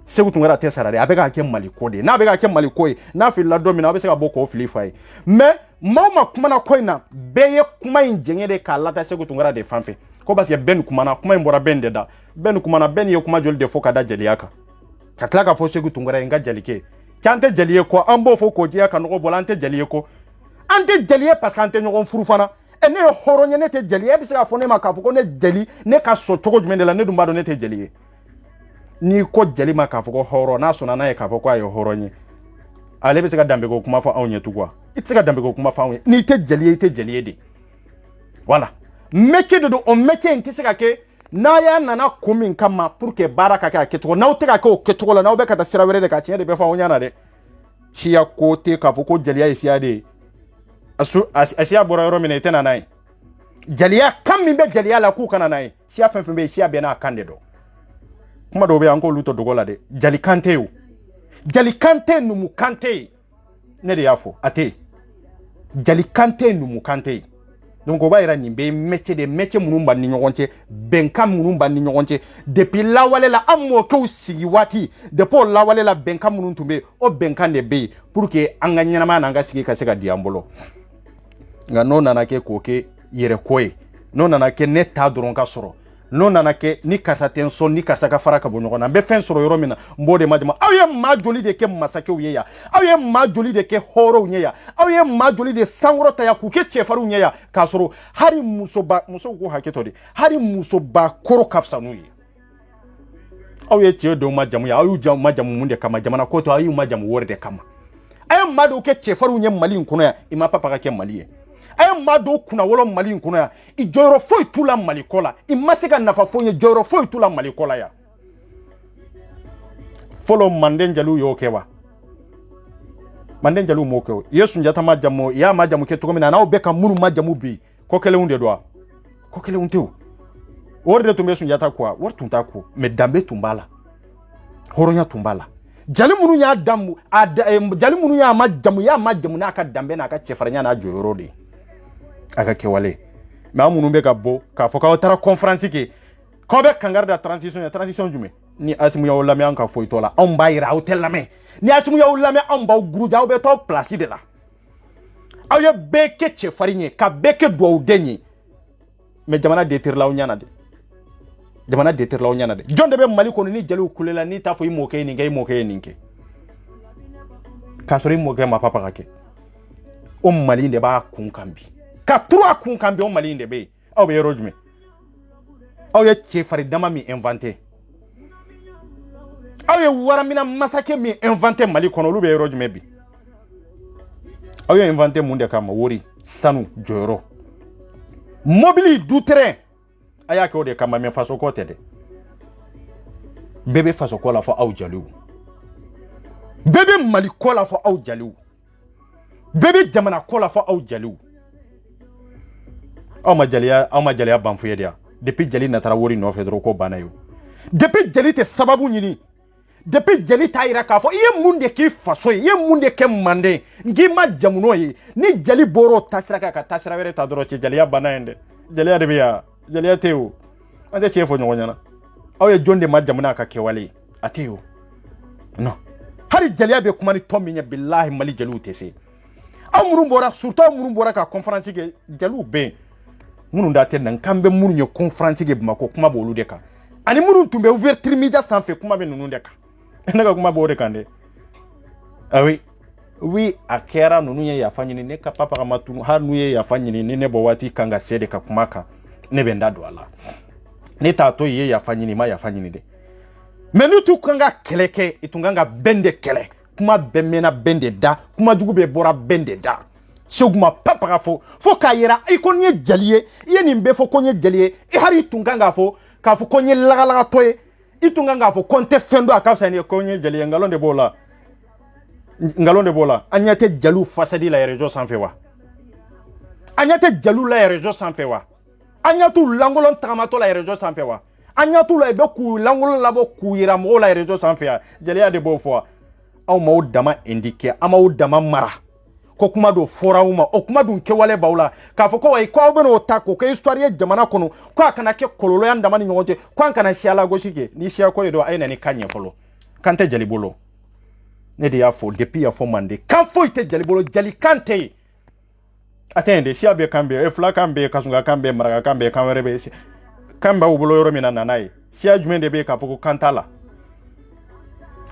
Segu Tunkara tɛ sara dɛ a bɛ ka kɛ Mali ko de n'a bɛ ka kɛ Mali ko ye n'a filila don min na a bɛ se ka bɔ k'o fili fa ye mais maa o maa kumana ko in na bɛɛ ye kuma in jɛngɛ de k'a lata Segu Tunkara de fan fɛ ko parce que bɛn kumana kuma in bɔra bɛn de da bɛn kumana bɛn ye kuma joli de fɔ ka da jeliya kan ka tila ka fɔ Segu Tunkara ye n ka jeli kɛ cɛ an tɛ jeli ye kɔ an b'o fɔ k'o diya ka nɔgɔ bɔ an tɛ jeli ye kɔ an tɛ jeli ye parce que an tɛ ɲɔgɔn furu fana ne ye hɔrɔn ye ne tɛ jeli ye e bɛ se k'a fɔ ne ma k'a fɔ ko ne jeli ne ka sɔn cogo jumɛn de la ne dun b'a dɔn ne tɛ jeli ye n'i ko jeli ma k'a fɔ ko hɔrɔn n'a sɔnna n'a ye k'a fɔ ko a ye hɔrɔn ye ale be se ka danbe ko kuma fɔ anw ye tu quoi i tɛ se ka danbe ko kuma fɔ anw ye n'i tɛ jeli ye i tɛ jeli ye de voilà métier de do o métier in tɛ se ka kɛ n'a y'a nana kun min kama pour que baara ka kɛ a kɛcogo n'aw tɛ ka kɛ o kɛcogo la n'aw bɛ ka taa sira wɛrɛ de ka tiɲɛ de bɛ fɔ anw ɲɛna dɛ siya ko tɛ k'a fɔ ko jeliya ye siya de ye a siya bɔra yɔrɔ min na i tɛ na n'a ye jeliya kan min bɛ jeliya la k'u kana n'a ye siya fɛn fɛn bɛ yen siya bɛɛ n'a kan de dɔn kuma dɔw bɛ yen an k'olu to dogo la dɛ jali kan tɛ o jali kan tɛ numu kan tɛ yen ne de y'a fɔ a tɛ yen jali kan tɛ numu kan tɛ yen donc o b'a yira nin bɛ métier de métier minnu b'an ni ɲɔgɔn cɛ bɛnkan minnu b'an ni ɲɔgɔn cɛ depuis lawale la an mɔkɛw sigi waati depuis o lawale la bɛnkan minnu tun bɛ yen o bɛnkan de bɛ yen pour que an ka ɲɛnamaya n'an ka sigi ka se ka di an bolo nka n'o nana kɛ k'o kɛ yɛrɛko ye n'o nana kɛ ne ta dɔrɔn ka sɔrɔ n'o nana kɛ ni karisa tɛ n sɔn ni karisa ka fara ka bɔ ɲɔgɔn na n bɛ fɛn sɔrɔ yɔrɔ min na n b'o de majama aw ye maa joli de kɛ masakɛw ye yan aw ye maa joli de kɛ hɔrɔnw ye yan aw ye maa joli de sankɔrɔta yan k'u kɛ cɛfarinw ye yan k'a sɔrɔ hali musow ko hakɛtɔ de hali musoba kɔrɔ ka fisa n'u ye aw ye cɛ dɔw majamu yan aw y'u majamu mun de kama jamana ko to aw y'u majamu wɛrɛ de kama a ye maa dɔw kɛ cɛfarinw ye Mali in kɔnɔ yan i ma papa ka kɛ Mali ye a ye maa dɔw kunna wolo Mali in kɔnɔ yan i jɔyɔrɔ foyi t'u la Mali ko la i ma se ka nafa foyi ye jɔyɔrɔ foyi t'u la Mali ko la yan fɔlɔ Manden jeliw y'o kɛ wa Manden jeliw m'o kɛ o i ye Sunjata majamu i y'a majamu kɛ cogo min na n'aw bɛ ka minnu majamu bi ko kelenw de don wa ko kelenw tɛ o wari de tun bɛ Sunjata ko wa wari tun t'a ko mais danbe tun b'a la hɔrɔnya tun b'a la jali minnu y'a damu jali minnu y'a majamu n'a ka danbe n'a ka cɛfarinya n'a jɔyɔrɔ de ye a ka kɛwale mais an minnu bɛ ka bɔ k'a fɔ k'aw taara conférence kɛ k'aw bɛ kangari da transition jumɛn ni Asimu y'aw lamɛn an ka foyi t'o la anw b'a yira aw tɛ lamɛn ni Asimu y'aw lamɛn anw b'aw guruja aw bɛ t'aw place de la aw ye bɛɛ kɛ cɛfarin ye ka bɛɛ kɛ duwawuden ye mais jamana detirila aw ɲɛna de jamana detirila aw ɲɛna de jɔn de bɛ Mali kɔnɔ ni jeliw kulela n'i t'a fɔ i mɔkɛ ye nin kɛ i mɔkɛ ye nin kɛ k'a sɔrɔ i mɔkɛ ma papa ka kɛ o Mali de b'a kun kan bi ka turu a kun kan bi o Mali in de bɛ yen aw bɛ yɔrɔ jumɛn aw ye cɛfarin dama min inventé aw ye waramina masakɛ min inventé Mali kɔnɔ olu bɛ yɔrɔ jumɛn bi aw ye inventé mun de kama wari sanu jɔyɔrɔ mobili du terrain a y'a kɛ o de kama mais faso ko tɛ dɛ bɛɛ bɛ faso ko la fɔ aw jeliw bɛɛ bɛ Mali ko la fɔ aw jeliw bɛɛ bɛ jamana ko la fɔ aw jeliw aw ma jeliya ban fu ye de depuis jeli natara wari nɔfɛ dɔrɔn ko banna ye depuis jeli tɛ sababu ɲini depuis jeli t'a yira k'a fɔ i ye mun de k'i faso ye i ye mun de kɛ Manden nk'i ma jamu n'o ye ni jeli bɔra o taasira kan ka taasira wɛrɛ ta dɔrɔn cɛ jeliya banna yen dɛ jeliya de bɛ yan jeliya tɛ o an tɛ tiɲɛ fɔ ɲɔgɔn ɲɛna aw ye jɔn de ma jamu n'a ka kɛwale ye a tɛ o non hali jeliya bɛ kuma ni tɔn min ye bilahi Mali jeliw tɛ se aw minnu bɔra surtout aw minnu bɔra ka conférence kɛ jeliw bɛ yen minnu da tɛ nan kan bɛ minnu ye conférence kɛ Bamako kuma b'olu de kan ani minnu tun bɛ ouverture media sanfɛ kuma bɛ ninnu de kan ne ka kuma b'o de kan dɛ ah oui a kɛra ninnu ye yafa ɲini ne ka papa ka ma tunu hali n'u ye yafa ɲini ni ne bɔ waati kan ka se de ka kuma kan ne bɛ n da don a la ne t'a to i ye yafa ɲini ma yafa ɲini dɛ mais n'u t'u kan ka kɛlɛ kɛ i tun kan ka bɛn de kɛlɛ kuma bɛɛ mɛnna bɛn de da kuma jugu bɛɛ bɔra bɛn de da Seguma papa ka fɔ fo k'a yira i ko n ye jeli ye i ye nin bɛɛ fɔ ko n ye jeli ye i hali i tun kan k'a fɔ ko n ye lagalagatɔ ye i tun kan k'a fɔ ko n tɛ fɛn dɔn a ka fisa ni ye ko n ye jeli ye ngalon de b'o la an ɲɛ tɛ jeliw fasadi la réseau sanfɛ wa an ɲɛ tɛ jeliw la réseau sanfɛ wa an ɲɛ t'u lankolon tagamatɔ la réseau sanfɛ wa an ɲɛ t'u la i bɛ k'u lankolon labɔ k'u yira mɔgɔw la réseau sanfɛ wa jeliya de b'o fɔ wa aw m'aw dama indiqué an m'aw dama mara ko kuma do fɔra aw ma o kuma dun kɛwale b'aw la k'a fɔ ko wayi ko aw bɛn'o ta k'o kɛ histoire ye jamana kɔnɔ ko a kana kɛ kɔlɔlɔ y'an dama ni ɲɔgɔn cɛ ko an kana siya lagosi kɛ ni siya ko de don a ye na ni kan ɲɛ fɔlɔ kan tɛ jeli bolo ne de y'a fɔ depuis y'a fɔ Manden kan foyi tɛ jeli bolo jeli kan tɛ yen a tɛ yen de siya bɛɛ kan bɛ yen fila kan bɛ yen kasunga kan bɛ yen maraka kan bɛ yen kan wɛrɛ bɛ yen kan b'aw bolo yɔrɔ min na nana ye siya jumɛn de bɛ yen k'a fɔ ko kan t'a la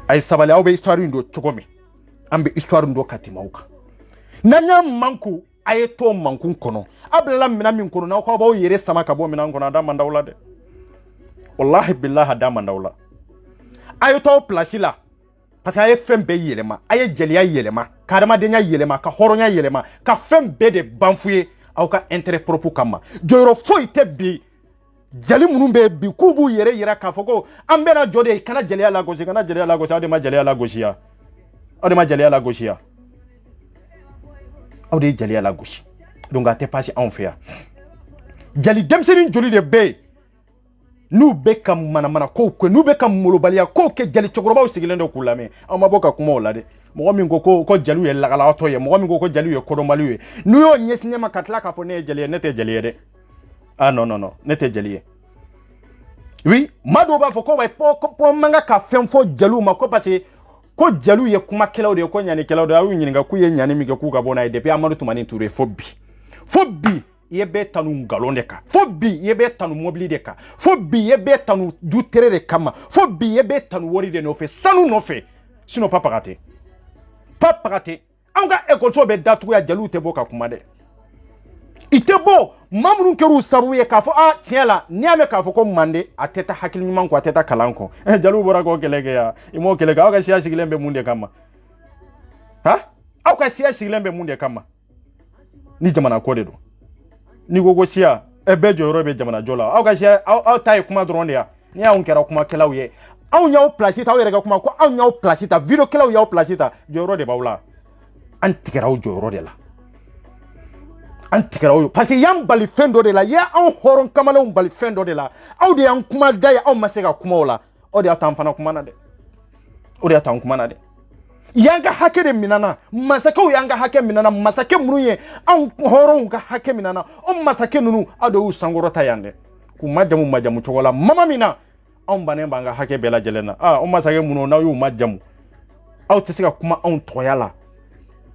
a ye sabali aw bɛ histoire in don cogo min an bɛ histoire in don ka tɛmɛ aw kan n'an y'a manku a ye to mankun kɔnɔ a bilala minɛn min kɔnɔ n'aw k'aw b'aw yɛrɛ sama ka bɔ minɛn kɔnɔ a da man d'aw la dɛ wallahi billahi a da man d'aw la a ye t'aw place la parce que a ye fɛn bɛɛ yɛlɛma a ye jeliya yɛlɛma ka adamadenya yɛlɛma ka hɔrɔnya yɛlɛma ka fɛn bɛɛ de ban fu ye aw ka intérêt propre kama jɔyɔrɔ foyi tɛ bi jeli minnu bɛ bi k'u b'u yɛrɛ yira k'a fɔ ko an bɛna jɔ de kana jeliya lagosi kana jeliya lagosi aw de ma jeliya lagosi ya aw de ma jeliya lagosi ya aw de ye jeliya lagosi donc a tɛ pasi anw fɛ yan jeli denmisɛnnin joli de bɛ yen n'u bɛ ka manamana kow kɛ n'u bɛ ka molobaliya kow kɛ jeli cɛkɔrɔbaw sigilen don k'u lamɛn aw ma bɔ ka kuma o la dɛ mɔgɔ min ko jeliw ye lagalatɔ ye mɔgɔ min ko jeliw ye kodɔnbaliw ye n'u y'o ɲɛsin ne ma ka tila k'a fɔ ne ye jeli ye ne tɛ jeli ye dɛ ah non ne tɛ jeli ye oui maa dɔw b'a fɔ ko man ka fɛn fɔ jeliw ma ko parce que ko jeliw ye kumakɛlaw de ye ko ɲanikɛlaw de ye a y'u ɲininka k'u ye ɲani min kɛ k'u ka bɔ n'a ye depuis Amadu Tumani Ture fo bi i ye bɛɛ tanu ngalon de kan fo bi i ye bɛɛ tanu mobili de kan fo bi i ye bɛɛ tanu du tere de kama fo bi i ye bɛɛ tanu wari de nɔfɛ sanu nɔfɛ sinon pas pagate an ka école bɛ datuguya jeliw tɛ bɔ ka kuma dɛ i tɛ bɔ maa minnu kɛr'u sababu ye k'a fɔ tiɲɛ la n'i y'a mɛn k'a fɔ ko mande a tɛ taa hakili ɲuman kɔ a tɛ taa kalan kɔ jeliw bɔra k'o kɛlɛ kɛ yan i m'o kɛlɛ kɛ aw ka siya sigilen bɛ mun de kama aw ka siya sigilen bɛ mun de kama ni jamana ko de don ni ko siya bɛɛ jɔyɔrɔ bɛ jamana jɔ la aw ka siya aw ta ye kuma dɔrɔn de ya ni y'anw kɛra kumakɛlaw ye anw y'aw place ta aw yɛrɛ ka kuma ko anw y'aw place ta videokɛlaw y'aw place ta jɔyɔrɔ de b'aw la an tigɛra aw jɔyɔrɔ de la an tigɛra aw parce que y'an bali fɛn dɔ de la y'anw hɔrɔn kamalenw bali fɛn dɔ de la aw de y'an kuma da ye aw ma se ka kuma o la o de y'a t'an fana kuma na dɛ o de y'a t'an kuma na dɛ y'an ka hakɛ de minana masakɛw y'an ka hakɛ minana masakɛ minnu ye anw hɔrɔnw ka hakɛ minana o masakɛ ninnu aw de y'u sankɔrɔta yan dɛ k'u majamu cogo la mama min na anw bannen b'an ka hakɛ bɛɛ lajɛlen na o masakɛ minnu n'aw y'u majamu aw tɛ se ka kuma anw tɔgɔya la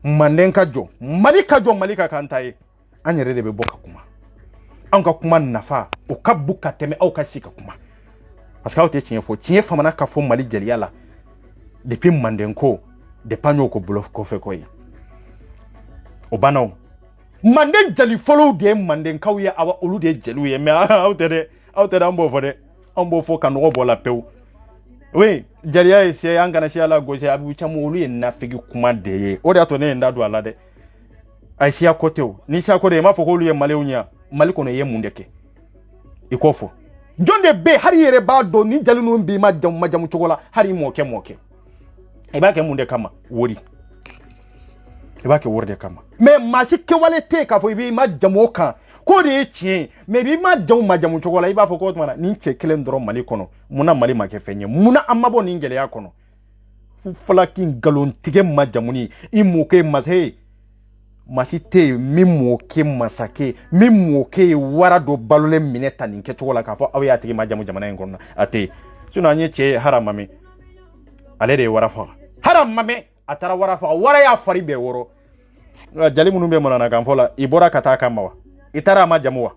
manden ka jɔ mali ka jɔ mali ka kan ta ye an yɛrɛ de bɛ bɔ ka kuma anw ka kuma nafa o ka bon ka tɛmɛ aw ka si ka kuma parce que aw tɛ tiɲɛ fɔ tiɲɛ famana ka fɔ mali jeliya la depuis manden ko depuis an y'o ko bolo kɔfɛ ko ye o banna o manden jeli fɔlɔw de ye mandenkaw ye awa olu de ye jeliw ye mais aw tɛ dɛ an b'o fɔ dɛ an b'o fɔ ka nɔgɔ bɔ la pewu oui jeliya ye siya an kana siya la gosi abu caman olu ye nafigi kuma de ye o de y'a to ne ye n da don a la dɛ a ye siya ko tɛ o ni siya ko de ye m'a fɔ k'olu ye maliw ɲɛ mali kɔnɔ i ye mun de kɛ i k'o fɔ jɔn de bɛ hali i yɛrɛ b'a dɔn ni jeli ninnu b'i majamu cogo la hali i mɔkɛ i b'a kɛ mun de kama wari i b'a kɛ wari de kama mais maa si kɛwale tɛ yen k'a fɔ i b'i majamu o kan k'o de ye tiɲɛ ye mais i b'i majamu cogo la i b'a fɔ ko tuma na nin cɛ kelen dɔrɔn mali kɔnɔ munna mali ma kɛ fɛn ye munna an ma bɔ nin gɛlɛya kɔnɔ falaki nkalontigɛ majamuni i mɔkɛ masakɛ maa si tɛ yen min mɔkɛ masakɛ min mɔkɛ ye wara dɔ balolen minɛ ta nin kɛcogo la k'a fɔ aw y'a tigi majamu jamana in kɔnɔ a tɛ yen sinon an ye cɛ ye haramame ale de ye wara faga haramame a taara wara faga wara y'a fari bɛɛ wɔrɔ jeli minnu bɛ mananakan fɔ la i bɔra ka taa kama wa i taara a majamu wa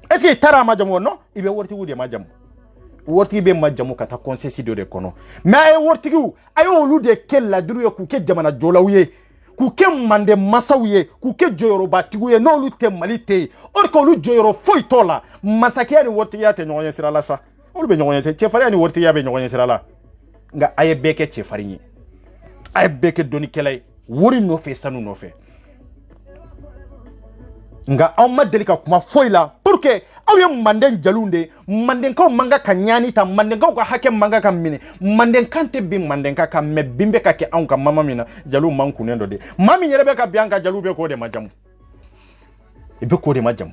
est-ce que i taara a majamu wa non i bɛ waritigiw de majamu waritigi bɛ majamu ka taa kɔnsɛsi dɔ de kɔnɔ mais a ye waritigiw a ye olu de kɛ ladiri ye k'u kɛ jamana jɔlaw ye k'u kɛ manden masaw ye k'u kɛ jɔyɔrɔbatigiw ye n'olu tɛ mali tɛ yen o de ka olu jɔyɔrɔ foyi t'o la masakɛya ni waritigiya tɛ ɲɔgɔn ɲɛ sira la sa olu bɛ ɲɔgɔn ɲɛ sira cɛfarinya ni waritigiya bɛ ɲɔgɔn ɲɛ sira la nka a ye bɛɛ kɛ cɛfarin ye a ye bɛɛ kɛ dɔnnikɛla ye wari nɔfɛ sanu nɔfɛ nga aw ma deli ka kuma foyi la pour que aw ye manden jeliw de mandenkaw man ka ɲaani ta mandenkaw ka hakɛ man ka minɛ mandenkan tɛ bin mandenka kan mais bin bɛ ka kɛ anw ka mama min na jeliw man kunnen dɔ de maa min yɛrɛ bɛ ka bin an ka jeliw bɛ k'o de majamu i bɛ k'o de majamu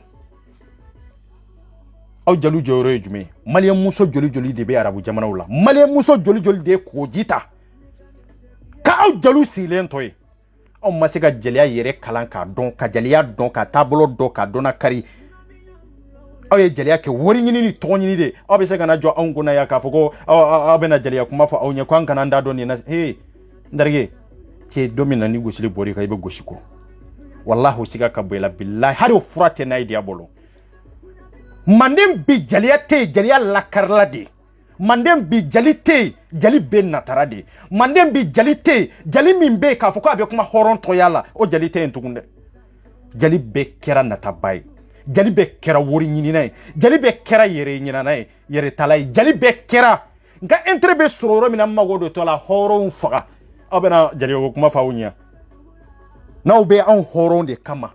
aw jeliw jɔyɔrɔ ye jumɛn ye maliyɛn muso joli de bɛ arabu jamanaw la maliyɛn muso joli de ye koji ta k'aw jeliw sigilen tɔ ye aw ma se ka jeliya yɛrɛ kalan k'a dɔn ka jeliya dɔn ka taabolo dɔn ka dɔn na kari aw ye jeliya kɛ wari ɲini ni tɔgɔ ɲini de aw bɛ se ka na jɔ anw kunna yan k'a fɔ ko aw bɛna jeliya kuma fɔ aw ɲɛ ko an kana an da dɔn nin na n darige cɛ dɔ min na ni gosili bɔr'i kan i bɛ gosi ko walahi o siga ka bɔ i la bilahi hali o fura tɛ n'a ye diya bolo manden bi jeliya tɛ yen jeliya lakarila de manden bi jeli tɛ yen jeli bɛ natara de manden bi jeli tɛ yen jeli min bɛ yen k'a fɔ ko a bɛ kuma hɔrɔn tɔya la o jeli tɛ yen tugun dɛ jeli bɛɛ kɛra nataba ye jeli bɛɛ kɛra wari ɲinina ye jeli bɛɛ kɛra yɛrɛ ɲinana ye yɛrɛ tala ye jeli bɛɛ kɛra nga intérêt be sororo mina mago do tola horon faga abena jali ko kuma fawunya na ube an horon de kama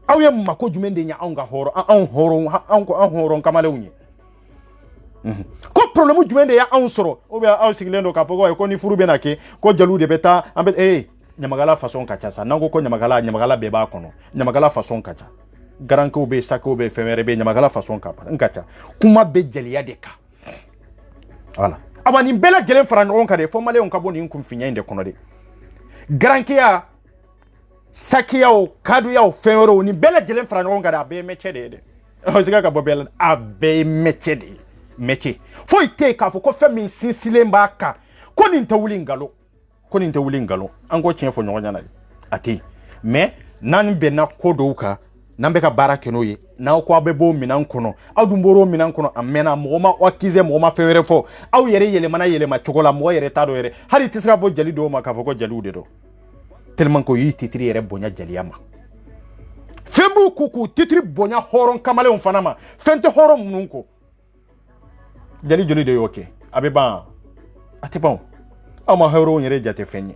aw ye mako jumende nya an ga horo an horon kama lewunye ko problème jumende ya an soro obe aw siglendo ka fogo ko ni furu be na ke ko jalu de beta ambe nyamagala façon kacha sa nango ko nyamagala be ba kono nyamagala façon kacha garanko be sako be femere be nyamagala façon kacha kuma be jeliya de ka voilà abani bela jelen fara ngon ka de fo male on ka boni kum finya inde kono de garankia sakiya o kadu ya o femere ni bela jelen fara ngon ka da be meche de o siga ka bobela abe meche de meche fo ite ka fo ko femi sinsile mbaka ko ni ntawuli ngalo ango chen fo nyonya na ati mais nan be na kodoka nan be ka bara kenoye na ko abebo minan kono adu mboro minan kono amena mogoma wakize mogoma fewere fo aw yere yele mana yele ma chokola mo yere tado yere hari tisga fo jali do ma ka fo ko jali ude do tellement ko yi titri yere bonya jali ama fembu kuku titri bonya horon kamale on fanama fente horon mununko jali joli de yoke abeba ati bon ama horo yere jate fenye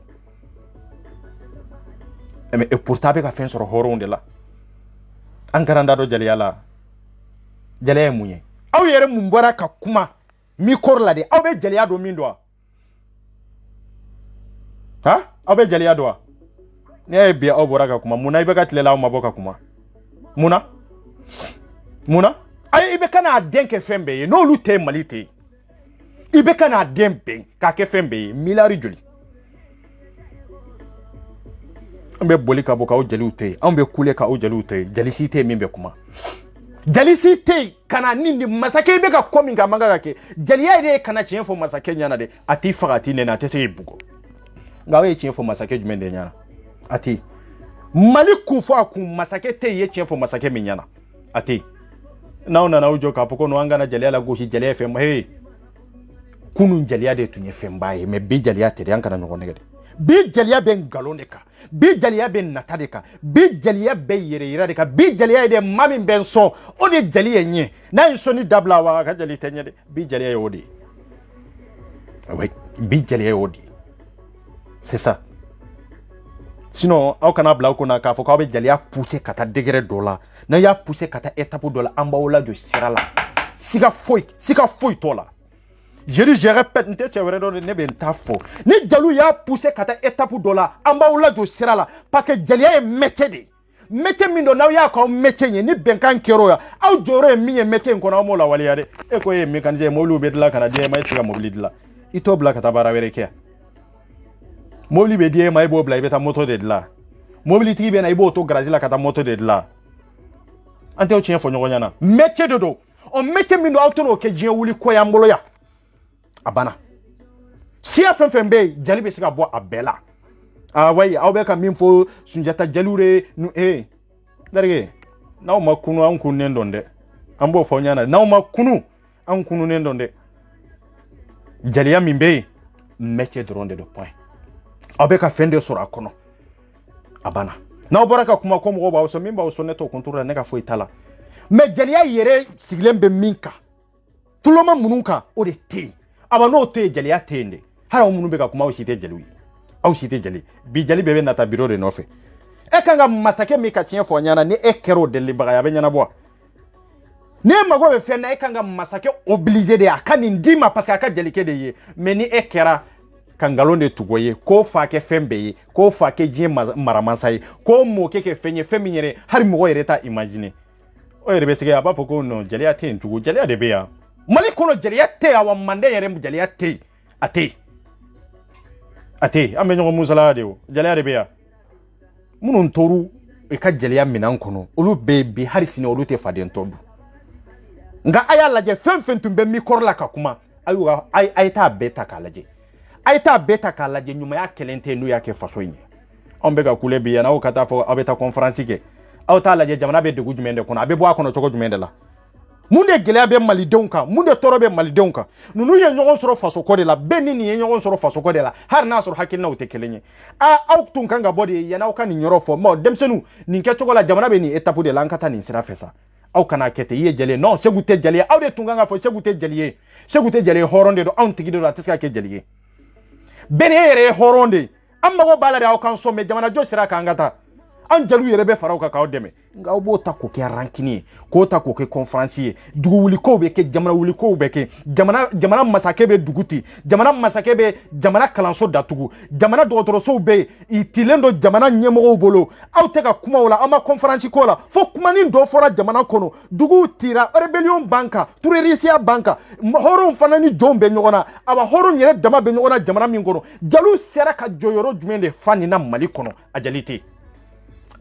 e pourtant be ka fen soro horo de la an garanda do jali yala jali munye aw yere mumbara ka kuma mi korla de aw be jali do min do ha aw be jali do ne be aw bora ka kuma muna ibe ka tlela aw maboka kuma muna ay ibe kana denke fembe no lu te malite ibe kana dempe ka ke fembe milari joli ambe boli ka boka o jali ute ambe kule ka o jali ute jali site mimbe kuma jali site kana nindi masake be ka komi nga manga ke jali ya ide kana chenfo masake nyana de ati fagati ne na tese ibugo nga we chenfo masake jumende nyana ati maliku fo akun masake te ye chenfo masake minyana ati naona na ujo ka foko no anga na jali ala goshi jali fm kunun jaliya de tunye fembaye me bi jaliya tere an kana nyogon negede bi jaliya ben galoneka bi jaliya ben natadeka bi jaliya be yere de ka bi jaliya de mami ben so o de jaliya nye na so ni dabla wa ka jali tenye de bi jaliya yodi ouais bi jaliya yodi c'est ça sinon aw kana bla ko na ka fo ka be jaliya pousser kata degré dola na ya pousser kata étape dola amba wala jo sirala sika foi tola. Je répète, ne ben tafo. Ni jalu ya poussé kata étape dola, amba oula jo sirala, parce que jalia est métier de. Métier mindo na ya ko métier ni benkan kero ya. Au jore mi métier ko na mo la wali yade. E ko e mécanicien mo lu bedla kana de mai tiga mobile la. Ito bla kata bara wereke. Mobile be die mai bo bla beta moto de la. Mobility be na ibo to garage la kata moto de la. Ante o chien fo nyonya na. Métier de do. On métier mindo auto no ke jien wuli ko ya mbolo ya. Abana si a fenfembe jali be sika bo abela way awbe ka minfo sunjata jalure nu darige naw makunu an kunu nendonde ambo fawnyana naw makunu an kunu nendonde jali ya mimbe métier de ronde de point awbe ka fende sura kono abana naw baraka kuma ko mo ba so mimba so neto kontura ne ka fo itala me jali ya yere siglembe minka tuloma mununka o de te aba no te jali atende hara umunu beka kuma ushite jali au shite jali bi jali bebe na tabiro de nofe e kanga masake mi ka tien fo nyana ni ekero de libaga ya benya na boa ne mago be fe na e kanga masake obligé de akani ndima parce que aka jali ke de ye meni ekera kangalonde tugoye ko fa ke fembe ko fa ke je maramansai ko mo ke fenye feminyere hari mo yere ta imaginer o yere be sike aba fo ko no jali atende tugo jali ade be ya mali kono jaliya te awa mande yere mu jaliya te ate ambe nyongo musala de o jaliya de beya munun toru e ka jaliya minan kono olu be harisini olu te faden todu nga aya laje fen tumbe mi korla ka kuma ayuga ay ta beta ka laje nyuma ya kelente nu ya ke faso yin on be ga kule biya na o kata fo abeta conference ke aw ta laje jamana be de gujumende kono abe bo akono choko jumende la munde gele abe malidenka munde torobe malidenka nunu ye nyogon soro faso ko de la benni ni ye nyogon soro faso ko de la har na soro hakil na utekelenye aw tun kanga body ye na o kan nyoro fo mo demsenu ninke chokola jamana be ni etapu de lankata ni sira fesa aw kana kete ye jeli non segu te jeli aw de tunganga fo segu te jeli horonde do an tigi do atiska ke jeli bene yere horonde amma go balade aw kan so me jamana jo sira kan gata an jalu yere be faraw ka deme nga obo ta ko ke rankini ko ta ko ke conférencier dugu wuli ko be ke jamana wuli ko be ke jamana masake be duguti jamana masake be jamana kalanso datugu jamana dogotoroso be itilendo jamana nyemo bolo aw te ka kuma wala ama conférence ko la fo kuma ni do fora jamana kono dugu tira rebellion banka turerisia banka horon fana ni jombe nyogona aba horon yere dama be nyogona jamana min kono jalu sera ka joyoro jumende fani na mali kono ajalite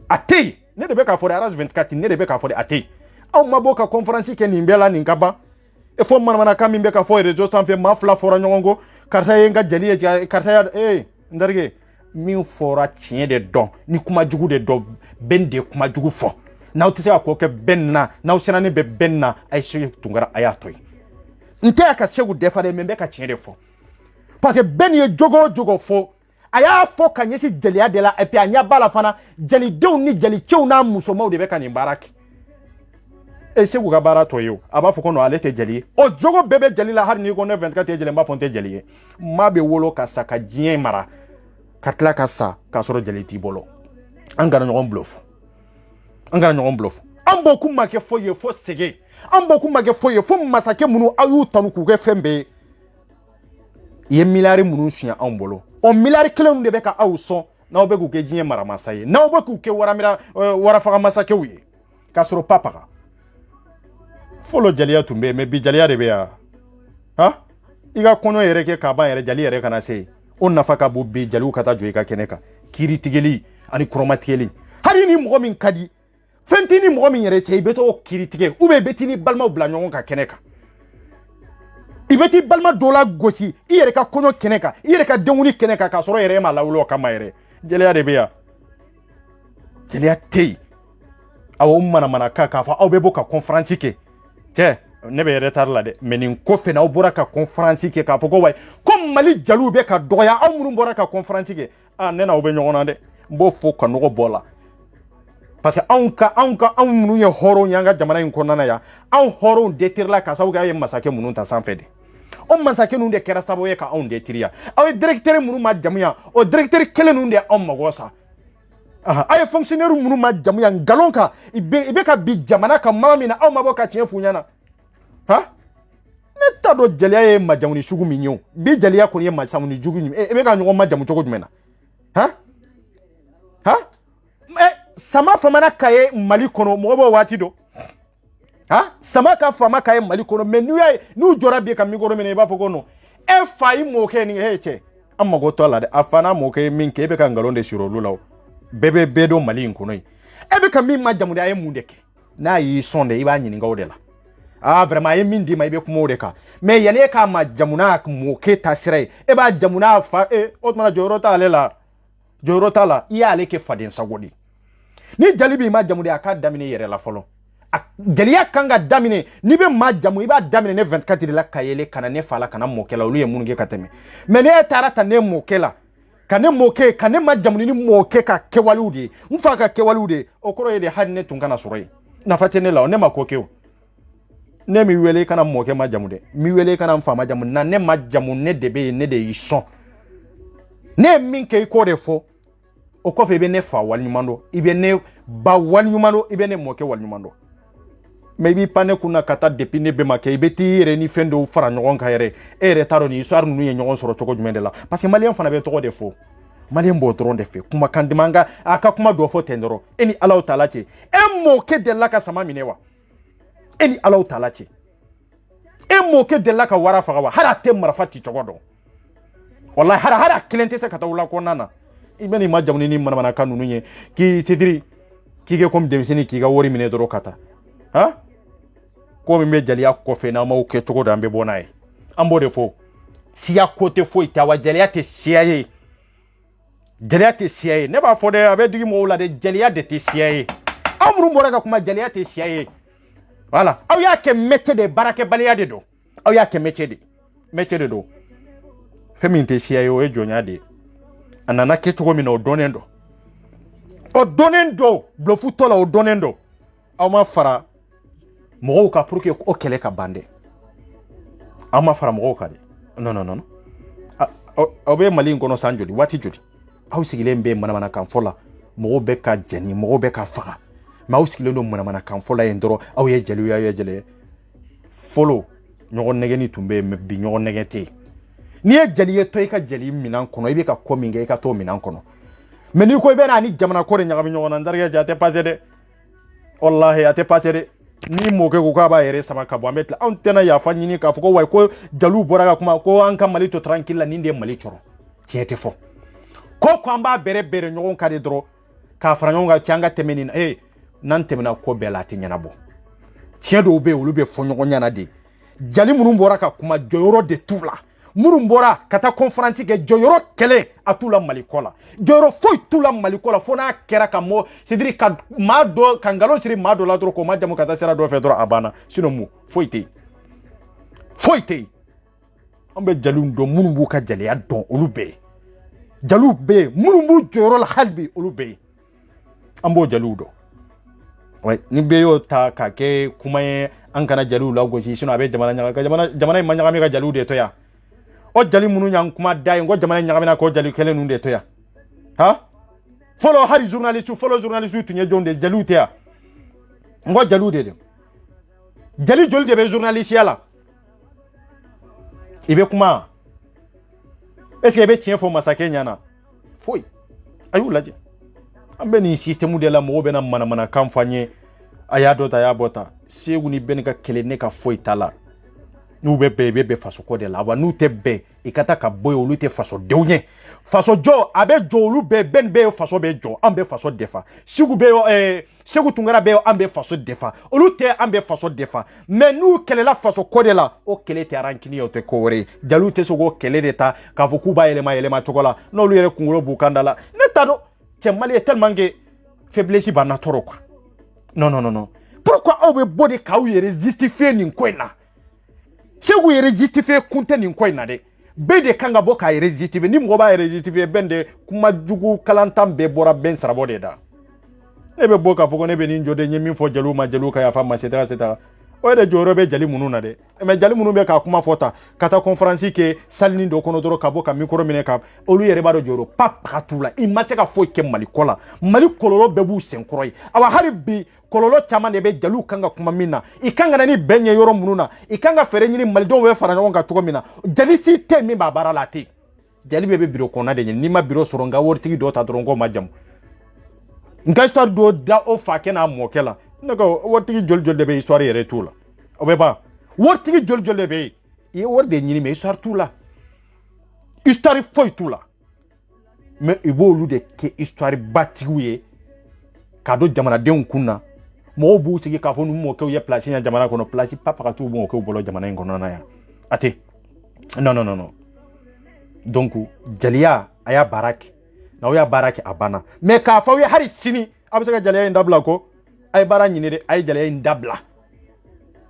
ate ne de be ka fore aras 24 ne de be ka fore ate aw maboka conférence ke ni mbela ni ngaba e fo mana kam mbe ka fo rejo sanfe ma fla fora nyongo karsa yenga jali karsa ya ndarge min fora tien de don ni kuma jugu de don ben de kuma jugu fo na utise ko ke benna na usena ne be benna ay se tungara ayatoy nte aka segu defare membe ka tien de fo parce que ben ye jogo fo aya fo kanyesi jeli adela epi anya bala fana jeli dew ni jeli chew na musomaw de be kan baraki e se ku ga bara to yo aba fo kono alete jeli o jogo bebe jeli la har ni ko 24 jeli mba fonte jeli mabe wolo ka saka jien mara katla ka sa ka soro jeli ti bolo angara nyon bluff ambo kuma ke fo ye fo sege ambo kuma ke fo ye fo masake munu ayu tanu ku ke fembe ye milari munu suya ambolo on milari kelen de be ka awson na obe ku ke jien mara masaye na obe ku ke wara faga masake wi ka soro papa folo jaliya tumbe me bi jaliya de be ya ha iga kono yere ke ka ba yere jali yere kana se on nafaka bu bi jaliu kata joyi ka keneka kiri tigeli ani kromatigeli hari ni mo min kadi fentini mo min yere che beto kiri tige ube betini balma bla nyon ka keneka ibeti balma dola gosi iyere ka kono keneka iyere ka denguni keneka ka soro yere ma lawlo kama yere jeliya de be ya jeliya tei awo mana ka fa awbe boka conférence ke che ne be retard la de menin ko fe na obora ka conférence ke ka foko way comme mali jalu be ka doya amuru bora ka conférence ke ne na obe nyona de mbo fo ka no bola parce que anka munu ye horo nyanga jamana in konana ya an horo detir la ka sabu ga ye masake munu ta sanfé de on masake nu de kera sabo ye ka on detiria aw directeur munu ma jamuya o directeur kele nu de on magosa ay fonctionnaire munu ma jamuya galonka ibe ka bi jamana ka mama mina aw maboka tien funyana ha ne ta do jeliya ye majamuni sugu minyo bi jeliya ko ye masamuni jugu ni e be ka nyo majamu chogo jumena ha sama famana kaye mali kono mo wati do ha sama ka fama kaye mali kono mais nu jora bi ka mi goro mene ba foko no e fayi mo ke ni heche amma go to la de afana mo ke min ke be ka ngalonde siro lulaw bebe bedo mali kono e be ka mi majamu de ay mundeke na yi sonde iba nyini ngawde la vraiment ye min di ma ibe kuma de ka mais yale ka majamu na mo ke tasire e ba jamuna fa otmana joro ta la iya ale ke fadin sagodi ni jalibi ma jamu de aka damine yere la folo jaliya kanga damine ni be ma jamu iba damine ne 24 de la kayele kana ne fala kana mokela olu ye munge kateme mais ne tarata ne mokela kane moke kane ma jamu ni moke ka kewaludi mfa ka kewaludi okoro ye de hadne tunkana suroi na fatene la ne makokeo ne mi wele kana moke ma jamu de mi wele kana mfa ma jamu na ne ma jamu ne debe ne de yison ne min ke ko de fo o ko fe be ne fa wal nyumando ibe ne ba wal nyumando ibe ne moke wal nyumando maybe pane kuna kata depuis ne be make ibe ti re ni fendo fara nyon ka yere ere taro ni histoire nu ye nyon soro choko jumende la parce que malien fana be to de fo malien bo tron de fe kuma kandimanga aka kuma do fo tendoro eni Allah taala che e moke de la ka sama minewa eni Allah taala che e moke de la ka wara fagawa hara te marfati chogodo wallahi hara kilente se kata wala ko nana ibeni ma jamuni ni mana kanu nunye ki tidiri ki ke kom demisini ki ga wori mine doro kata ha ko mi me jaliya ko fe na ma o ke togo dambe bonaye ambo de fo siya kote fo itawa jaliya te siaye ne ba fo de abe digi mo la de jaliya de te siaye amru mbora ka kuma jaliya te siaye voilà aw ya ke métier de barake baliya de do aw ya ke métier de do feminte siaye o e jonya de anana ke togo mi no donendo blofu tola o donendo aw ma fara mɔgɔw ka pour que o kɛlɛ ka ban dɛ an ma fara mɔgɔw kan dɛ non aw bɛ Mali in kɔnɔ san joli waati joli aw sigilen bɛ manamanakan fɔ la mɔgɔw bɛ ka jɛni mɔgɔw bɛ ka faga mais aw sigilen don manamanakan fɔ la yen dɔrɔn aw ye jɛliw fɔlɔ ɲɔgɔn nɛgɛni tun bɛ yen mais bi ɲɔgɔn nɛgɛ tɛ yen n'i ye jɛli ye to i ka jɛli minɛn kɔnɔ i bɛ ka ko min kɛ i ka t'o minɛn kɔnɔ mais n'i ko i bɛ n'a ni jamana ko de ɲagami ɲɔgɔn na n terikɛ a tɛ passé dɛ wallahi a tɛ passé dɛ ni mɔkɛ ko k'a b'a yɛrɛ sama ka bɔ an bɛ tila anw tɛna yafa ɲini k'a fɔ ko wayi ko jaliw bɔra ka kuma ko an ka Mali to tranquille la nin de ye Mali cɔrɔ tiɲɛ tɛ fɔ ko an b'a bɛrɛ bɛrɛ ɲɔgɔn kan de dɔrɔn k'a fara ɲɔgɔn kan cɛ an ka tɛmɛ nin na n'an tɛmɛna ko bɛɛ la a tɛ ɲɛnabɔ tiɲɛ dɔw bɛ yen olu bɛ fɔ ɲɔgɔn ɲɛna de jali minnu bɔra ka kuma jɔyɔrɔ de t'u la minnu bɔra ka taa conférence kɛ jɔyɔrɔ kɛlɛ a t'u la Mali ko la jɔyɔrɔ foyi t'u la Mali ko la fo n'a kɛra ka mɔ c'est-à-dire ka maa dɔ ka nkalon siri maa dɔ la dɔrɔn k'o ma jamu ka taa sira dɔ fɛ dɔrɔn a banna sinon mun foyi tɛ yen an bɛ jaliw dɔn minnu b'u ka jaliya dɔn olu bɛɛ ye jaliw bɛ yen minnu b'u jɔyɔrɔ la hali bi olu bɛɛ ye an b'o jaliw dɔn ouais ni bɛɛ y'o ta ka kɛ kuma ye an kana jaliw la gosi sinon a bɛ jamana in ma ɲagami ka jaliw de to yan o jali minnu y'an kuma da yen ko jamana in ɲagamina k'o jali kelen ninnu de to yan ha fɔlɔ hali journaliste tun ye jɔnw de jaliw tɛ yan n ko jaliw de don jali joli de bɛ journalistiya la i bɛ kuma est-ce que i bɛ tiɲɛ fɔ masakɛ ɲɛna foyi a y'u lajɛ an bɛ nin système de la mɔgɔw bɛ na manamanakan fɔ an ye a y'a dɔ ta a y'a bɔ ta Seku ni bɛɛ ni ka kɛlɛ ne ka foyi t'a la n'u bɛ bɛn i bɛ bɛn faso ko de la wa n'u tɛ bɛn i ka taa ka bɔ yen olu tɛ fasodenw ye faso jɔ a bɛ jɔ olu bɛɛ bɛɛ ni bɛɛ ye faso bɛ jɔ an bɛ faso defa Seku Tunkara bɛ an bɛ faso defa olu tɛ an bɛ faso defa mais n'u kɛlɛla faso ko de la o kɛlɛ tɛ rancune ye o tɛ ko wɛrɛ ye jaliw tɛ se k'o kɛlɛ de ta k'a fɔ k'u b'a yɛlɛma cogo la n'olu yɛrɛ kunkolo b'u kan da la ne t'a dɔn cɛ Mali ye tellement que faiblesse b'an na tɔɔrɔ quoi non pourquoi aw bɛ bɔ de k'aw yɛrɛ justifier nin ko in na Seku yɛrɛ justifier kun tɛ nin ko in na dɛ bɛɛ de kan ka bɔ k'a yɛrɛ justifier ni mɔgɔ b'a yɛrɛ justifier bɛn de kuma jugu kalantan bɛɛ bɔra bɛn sarabɔ de da ne bɛ bɔ k'a fɔ ko ne bɛ nin jɔ de n ye min fɔ jaliw ma jaliw ka yafa ma etc o yɛrɛ jɔyɔrɔ bɛ jali minnu na dɛ mais jali minnu bɛ k'a kuma fɔ ta ka taa conférence kɛ salini dɔ kɔnɔ dɔrɔn ka bɔ ka micro minɛ ka olu yɛrɛ b'a dɔn jɔyɔrɔ pa t'u la i ma se ka foyi kɛ Mali ko la Mali kɔlɔlɔ bɛɛ b'u senkɔrɔ ye awa hali bi kɔlɔlɔ caman de bɛ jaliw kan ka kuma min na i kan ka na ni bɛn ye yɔrɔ minnu na i kan ka fɛɛrɛ ɲini malidenw bɛ fara ɲɔgɔn kan cogo min na jali si tɛ min b'a baara la a tɛ jali bɛɛ bɛ bureau kɔnɔna de ɲɛ n'i ma bureau sɔrɔ n ka waritigi dɔ ta dɔrɔn k'o ma jamu n ka histoire dɔ da o fakɛ n'a mɔkɛ la ne ka waritigi joli de bɛ histoire yɛrɛ t'o la o bɛ ban waritigi joli de bɛ yen i ye wari de ɲini mais histoire t'u la histoire foyi t'u la mais i b'olu de kɛ histoire batigiw ye k'a don jamanadenw kun na mɔgɔw b'u sigi k'a fɔ n'u mɔkɛw ye place ɲɛ jamana kɔnɔ place papa ka t'u mɔkɛw bolo jamana in kɔnɔna yan a tɛ non donc jaliya a y'a baara kɛ n'aw y'a baara kɛ a banna mais k'a fɔ aw ye hali sini a bɛ se ka jaliya in dabila ko a ye baara ɲini dɛ a ye jaliya in dabila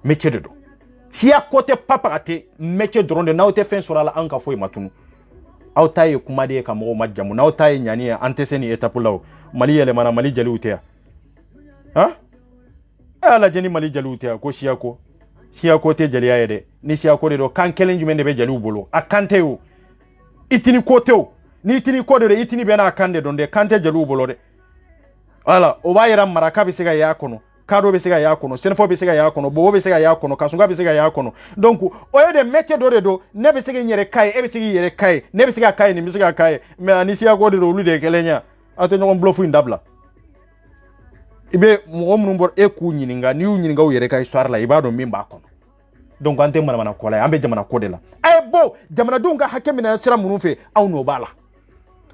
métier de don siya ko tɛ papa ka tɛ métier dɔrɔn de n'aw tɛ fɛn sɔrɔ a la an ka foyi ma tunu aw ta ye kuma de ye ka mɔgɔw ma jamu n'aw ta ye ɲani ye an tɛ se nin étape la o Mali yɛlɛmana Mali jaliw tɛ yan han a y'a lajɛ ni Mali jaliw tɛ yan ko siya ko tɛ jaliya ye dɛ ni siya ko de don kan kelen jumɛn de bɛ jaliw bolo a kan tɛ o itini ko tɛ o ni itini ko de don itini bɛ n'a kan de dɔn dɛ kan tɛ jaliw bolo dɛ voilà o b'a yira maraka bɛ se ka y'a kɔnɔ kadɔ bɛ se ka y'a kɔnɔ senfɔ bɛ se ka y'a kɔnɔ bobo bɛ se ka y'a kɔnɔ kasunga bɛ se ka y'a kɔnɔ donc o ye de métier dɔ de don ne bɛ se k'i yɛrɛ k'a ye e bɛ se k'i yɛrɛ k'a ye ne bɛ se ka k'a ye nin bɛ se ka k'a ye mais ani siyako de don olu de ye kelen ye aw tɛ ɲɔgɔn bluff in dabila i bɛ mɔgɔ minnu bɔra e k'u ɲininka n'i y'u ɲininka u yɛrɛ ka histoire la i b'a dɔn min b'a kɔnɔ donc an tɛ manamana ko la an bɛ jamana ko de la a ye bɔ jamanadenw ka hakɛ minɛ sira minnu fɛ aw n'o b'a la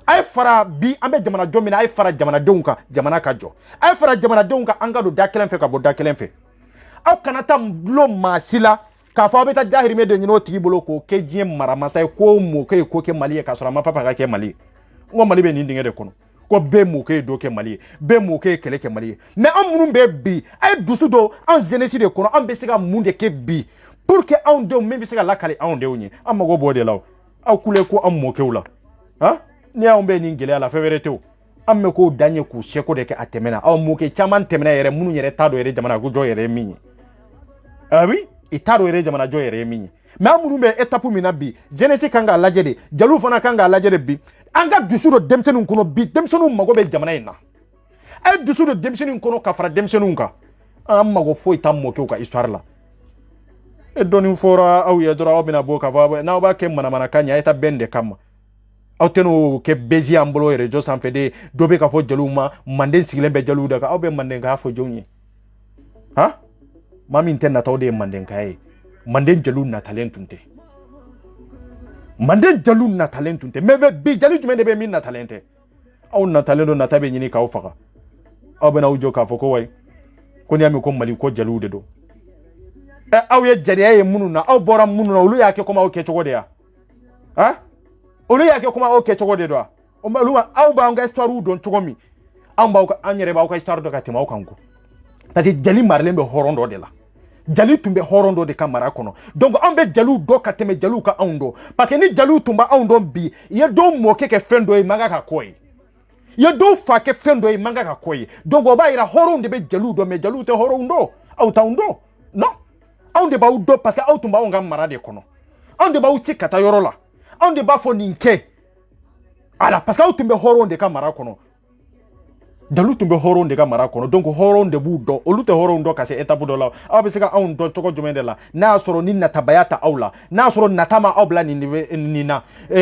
a ye fara bi an bɛ jamana jɔ min na a ye fara jamanadenw kan jamana ka jɔ a ye fara jamanadenw kan an ka don da kelen fɛ ka bɔ da kelen fɛ aw kana taa dulon maa si la k'a fɔ aw bɛ taa dahirimɛ de ɲini o tigi bolo k'o kɛ diɲɛ maramasa ye ko mɔkɛ ye ko kɛ Mali ye k'a sɔrɔ a ma papa ka kɛ Mali ye n ko Mali bɛ nin dingɛ de kɔnɔ ko bɛɛ mɔkɛ ye dɔ kɛ Mali ye bɛɛ mɔkɛ ye kɛlɛ kɛ Mali ye mais an minnu bɛ bi a ye dusu don an jeunesse de kɔnɔ an bɛ se ka mun de kɛ bi pour que anw denw min bɛ se ka lakale anw denw ye an mago b'o de la aw kule ko an mɔkɛw la han ni anw bɛ nin gɛlɛya la fɛn wɛrɛ tɛ o an bɛ k'o dan ye k'u seko de kɛ a tɛmɛna aw mɔkɛ caman tɛmɛna yɛrɛ minnu yɛrɛ t'a dɔn yɛrɛ jamana ko jɔ yɛrɛ ye min ye ah oui itaro yere jamana jo yere minyi mais amunu be étape mina bi jeunesse kanga lajje de jalu fana kanga lajje de bi anga dusuro demsenu kono bi demsenu mago be jamana ina ay dusuro demsenu kono ka fara demsenu ka am mago foi tammo ke ka histoire la e doni fora aw ye dora obina boka va na ba ke mana kanya eta bende kam awteno ke bezi ambolo yere jo san fede dobe ka fo jalu ma mande sigile be jalu daga awbe mande ga fo jonyi ha mami intena tawde mande kai mande jalu na talentunte mande jalu na talentunte mebe bi jalu jumende be min na talente aw na talento na tabe nyini ka ofaka awbe na ujo ka fo ko way ko nyami ko mali ko jalu de do aw ye jariya ye munu na aw bora munu na olu yake kuma o ke chogo de ya ha olu yake kuma o ke chogo de do o maluma aw ba nga histoire don chogo mi amba ko anyere ba ko histoire do ka tema o kanko tati jali marlembe horondo de la jali tumbe horondo de kamara kono donc ambe jalu do ka teme jalu ka ondo parce que ni jalu tumba ondo bi ye do moke ke fendo e manga ka koy ye do fa ke fendo e manga ka koy donc o ba ira horondo be jalu do me jalu te horondo aw ta ondo non on de ba udo parce que autumba on ga marade kono on de ba uti kata yoro la on de ba fo ninke ala parce que autumbe horon de ka mara kono dalu tumbe horon de ka mara kono donc horon de budo olute horon do ka se etapu do la abe se ka on do toko jumende la na soro ni na tabayata aula na soro natama obla ni na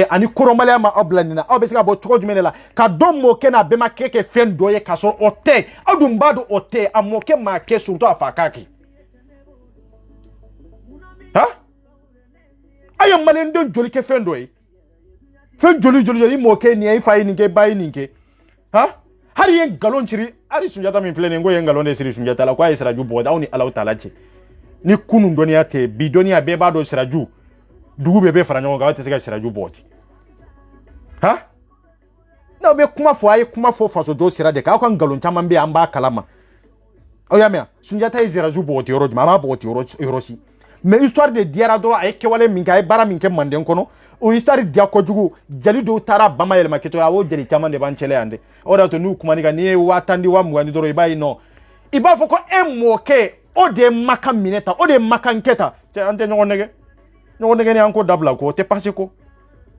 ani koromale ma obla ni na abe se ka bo toko jumende la ka domo ke na be ma keke fendo ye ka so ote adumba do ote amoke ma ke surtout afakaki ha ayam malen don joli ke fendo yi fen joli mo ke ni ay fayi ni ke bayi ni ke ha hari yen galon chiri ari sunjata min flene ngo yen galon de siri sunjata la kwa israju bo dawni alaw talachi ni kunun doniya te bi doniya be ba do israju dugu be faranyo ga te sega israju boti ha na be kuma fo faso do sira de ka kan galon chama be amba kalama o ya mea sunjata israju boti yoro mama boti yorosi mais histoire de diara do ay ke wale min kay bara min ke manden kono o histoire dia ko jugu jali do tara bama yele maketo awo jeli chama de banchele ande o da to nu kuma ni ga ni watandi wa mu ngani do ibai no iba foko emoke o de maka mineta o de maka nketa ante nyonege ni anko dabla ko te passé ko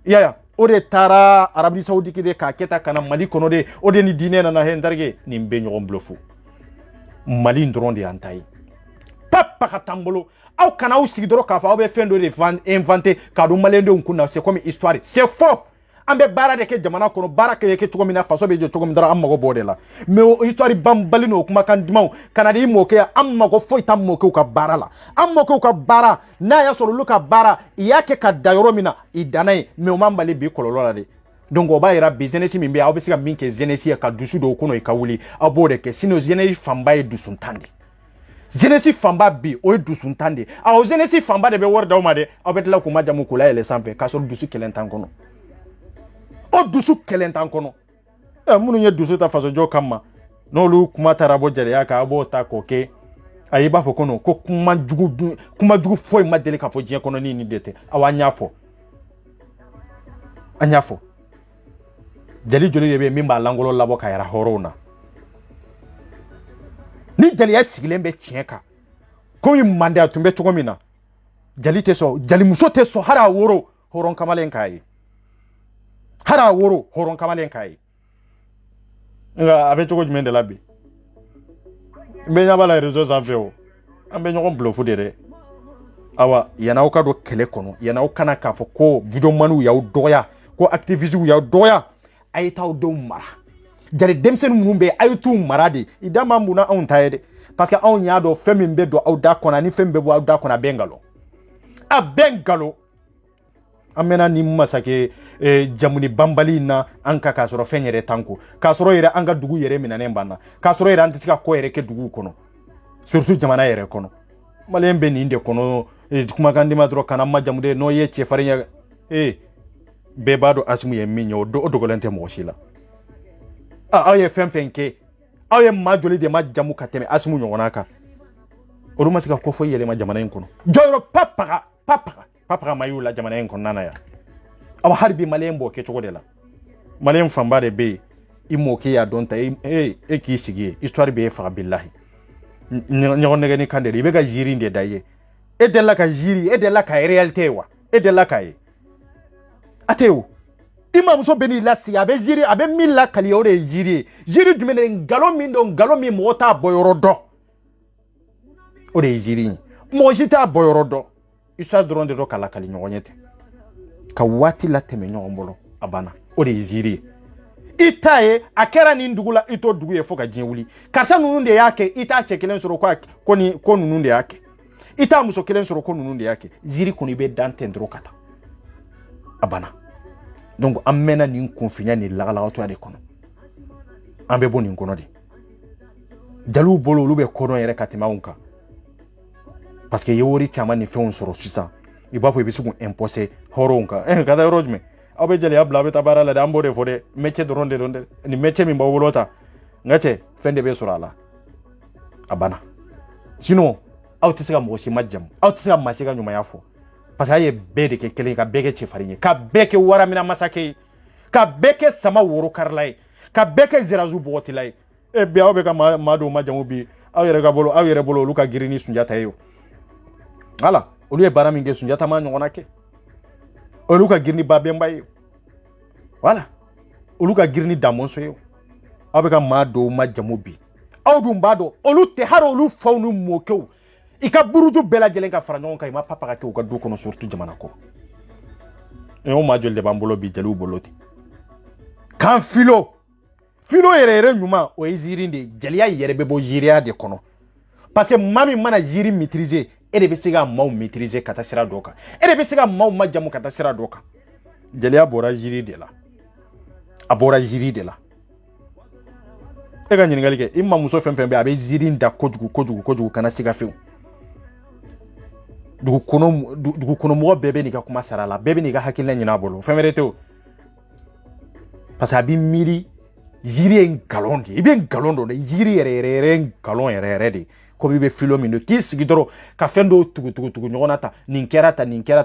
yaya o de tara Arabie Saoudite de ka keta kana Mali kono de o de ni dine na hen darge ni mbe nyon blofu Mali ndron de antai papa katambolo aw kana aw sigi doro ka fa aw be fendo de inventé ka do malende kunna c'est comme histoire c'est faux ambe bara de ke jamana kono bara ke chogo mina faso be chogo mi dara amma go bodela mais histoire bambalino kuma kan dimaw kana di mo ke amma go foi tam mo ke ka bara la amma ko ka bara na ya soro luka bara yake ka dayoro mina idanai mais o mambali bi kololo la de donc o ba ira business mi be aw be siga minke jeunesse ka dusu do kono ka wuli abode ke sino jeunesse famba e dusun tande jeunesse famba bi o dusun tande aw jeunesse famba de be wor dawma de aw betla ko majamu ko la ele sanfe ka so dusu kelentan kono o dusu kelentan kono munu nye dusu ta faso jo kama no lu kuma tarabo jere ya ka abo ta koke ayi ba fo kono ko kuma jugu foi madele ka fo je kono ni dete awanya fo anyafo jali joli de be mimba langolo labo ka yara horona ni jali ya sigilembe chieka ko yi mande atumbe chogomina jali teso jali muso teso hara woro horon kamalen kai hara woro horon kamalen kai nga abe chogo jumende labi be nya bala rezo zanfeo ambe nyoko blofu dere awa yana oka do kele kono yana okana ka fo ko video manu ya doya ko activism ya doya ayita o do mara jare demsen mumbe ayitu marade idama mbuna on tayede parce que on ya do femimbe do awda kona ni fembe bo awda kona bengalo a bengalo amena ni masake jamuni bambali na anka ka soro fenyere tanku ka soro yere anga dugu yere minane mbana ka soro yere antika ko yere ke dugu kono surtout jamana yere kono malembe ni inde kono kuma kandi madro kana majamude no ye che farinya bebado asmu ye minyo do dogolente mo shila aye femfenke aye majoli de majamu kateme asmu nyonaka oruma sika ko fo yele majamana enkono joyro papa mayula jamana enkono nana ya awa harbi malembo ke chogodela malem fambare be imoke ya donta ki sigi histoire be fa billahi nyagonne gani kandere be ga jirinde daye e de la ka jiri e de la ka réalité wa e de la ka ye ateo imam so beni la si abe jiri abe milla kali o de jiri jiri dumene ngalo min do ngalo mi mota boyoro do o de jiri mo jita boyoro do isa dronde do kala kali nyonyete ka wati la teme nyombolo abana o de jiri itaye akera ni ndugula ito dugu ye foka jinwuli karsa nunu de yake ita chekelen soro kwa koni ko nunu de yake ita muso kelen soro ko nunu de yake jiri koni be dante ndro kata abana donc amena ni confinya ni lagala to ade kono ambe boni ngono di jalu bolo lube kono yere katima unka parce que yori chama ni fon soro sisa ibafo ibisugu imposé horonka kada rojme abe jeli abla be tabara la dambo de fode métier de ronde ni métier mi mbawolota ngate fende be surala abana sinon awtisiga mo shi majjam awtisiga masiga nyuma yafo parce que aye bede ke kelen ka beke che farinye ka beke wara mina masake ka beke sama woro karlay ka beke zirazu botilay e be awbe ka mado majamu bi awere ga bolo awere bolo luka girini sunjata yo ala olu e barami nge sunjata ma nyona ke olu ka girni babem baye voilà olu ka girni damonso yo awbe ka mado majamu bi awdum bado olu te haro olu fawnu mokew ika buruju bela jelen ka fara ɲɔgɔn kan ima papa ka kɛ u ka du kɔnɔ surtout jamana ko o ma joli de b'an bolo bi jeliw bolo ten kan filo yɛrɛ ɲuman o ye ziiri de jeliya yɛrɛ bɛ bɔ yiriya de kɔnɔ parce que maa min mana yiri maîtriser e de bɛ se ka maaw maîtriser ka taa sira dɔ kan e de bɛ se ka maaw majamu ka taa sira dɔ kan jeliya bɔra yiri de la a bɔra yiri de la e ka ɲininkali kɛ i mamuso fɛn fɛn bɛ a bɛ ziiri da kojugu kana siga fewu dugu kono mɔgɔ bɛɛ bɛ n'i ka kuma sara la bɛɛ bɛ n'i ka hakilina ɲin'a bolo fɛn wɛrɛ tɛ o parce que a bɛ miiri yiri ye ngalon de i bɛ ngalon dɔn dɛ yiri yɛrɛ ngalon yɛrɛ de komi i bɛ filo min don k'i sigi dɔrɔn ka fɛn dɔw tugu ɲɔgɔn na ta nin kɛra ta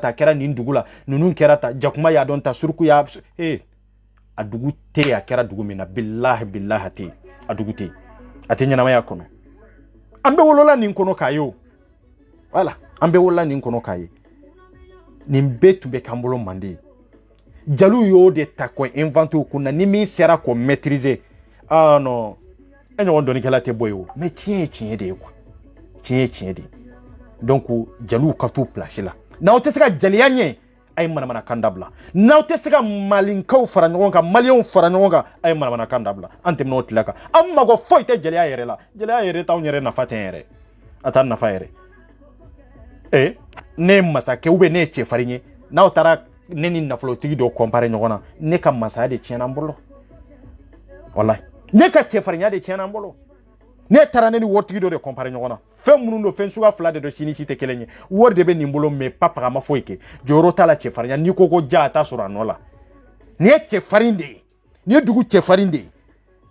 a kɛra nin dugu la ninnu kɛra ta jakuma y'a dɔn ta suruku y'a a dugu tɛ a kɛra dugu min na bilahi a tɛ a dugu tɛ a tɛ ɲɛnamaya kɔnɔ an bɛ wolola nin kɔnɔ k'a ye o voilà an bɛ wolola nin kɔnɔ k'a ye nin bɛɛ tun bɛ k'an bolo manden jalu y'o de ta k'o inventé o kunna ni min sera k'o maîtriser ah non e ɲɔgɔn dɔnnikɛla tɛ bɔ yen o mais tiɲɛ ye tiɲɛ de ye quoi tiɲɛ ye tiɲɛ de ye donc jaluw ka t'u place la n'aw tɛ se ka jeliya ɲɛ a ye manamanakan dabila n'aw tɛ se ka malinkaw fara ɲɔgɔn kan maliyɛnw fara ɲɔgɔn kan a ye manamanakan dabila an tɛmɛna o tila kan an mago foyi tɛ jeliya yɛrɛ la jeliya yɛrɛ t'anw yɛrɛ nafa tɛ yɛrɛ a t'a nafa yɛrɛ ne ye masakɛ ou bien ne ye cɛfarin ye n'aw taara ne ni nafolotigi dɔ comparer ɲɔgɔn na ne ka masaya de tiɲɛna n bolo wallahi ne ka cɛfarinya de tiɲɛna n bolo ne taara ne ni waritigi dɔ de comparer ɲɔgɔn na fɛn minnu don fɛn suguya fila de don si tɛ kelen ye wari de bɛ nin bolo mais papa ma foyi kɛ jɔyɔrɔ t'a la cɛfarinya n'i ko ja a t'a sɔrɔ a nɔ la nin ye cɛfarin de ye nin ye dugu cɛfarin de ye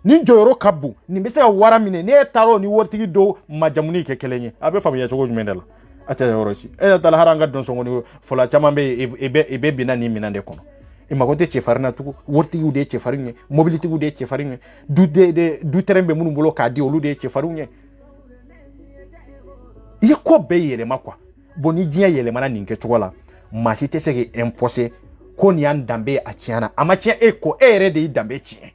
nin jɔyɔrɔ ka bon nin bɛ se ka wara minɛ ne taara o ni waritigi dɔ majamuni kɛ kelen ye a bɛ faamuya cogo jumɛn de la a tɛ yɔrɔ si e taara har an ka dɔnsɔngɔni fɔla caman bɛ yen i bɛ binna nin minɛn de kɔnɔ i mago tɛ cɛfarin na tugun waritigiw de ye cɛfarin ye mobilitigiw de ye cɛfarin ye du terrain bɛ minnu bolo k'a di olu de ye cɛfarinw ye i ye ko bɛɛ yɛlɛma quoi bon ni diɲɛ yɛlɛmana nin kɛcogo la maa si tɛ se k'i imposer ko nin y'an danbe ye a tiɲɛna a ma tiɲɛ e kɔ e yɛrɛ de y'i danbe tiɲɛ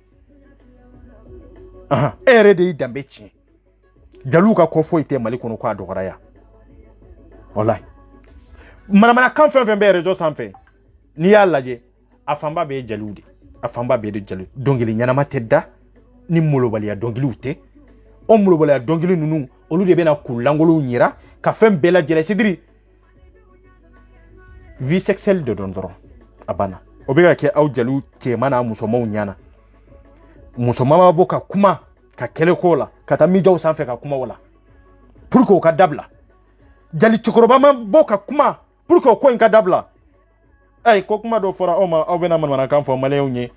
e yɛrɛ de y'i danbe tiɲɛ jaliw ka ko foyi tɛ Mali kɔnɔ k'a dɔgɔya wallahi manamanakan fɛn fɛn bɛ réseau sanfɛ n'i y'a lajɛ a fanba bɛ ye jaliw de a fanba bɛ ye jaliw dɔnkili ɲɛnama tɛ da ni molobaliya dɔnkiliw tɛ o molobaliya dɔnkili ninnu olu de bɛna k'u langolow yira ka fɛn bɛɛ lajɛlen sidiri vie sexuelle de dɔn dɔrɔn a banna o bɛ ka kɛ aw jaliw cɛman n'a musomanw ɲɛna musoman ma bɔ ka kuma ka kɛlɛ k'o la ka taa midiyaw sanfɛ ka kuma o la pour que o ka dabila jali cɛkɔrɔba ma bɔ ka kuma pour que o ko in ka dabila ayi ko kuma dɔ fɔra aw ma aw bɛna manamanakan fɔ maliyɛnw ye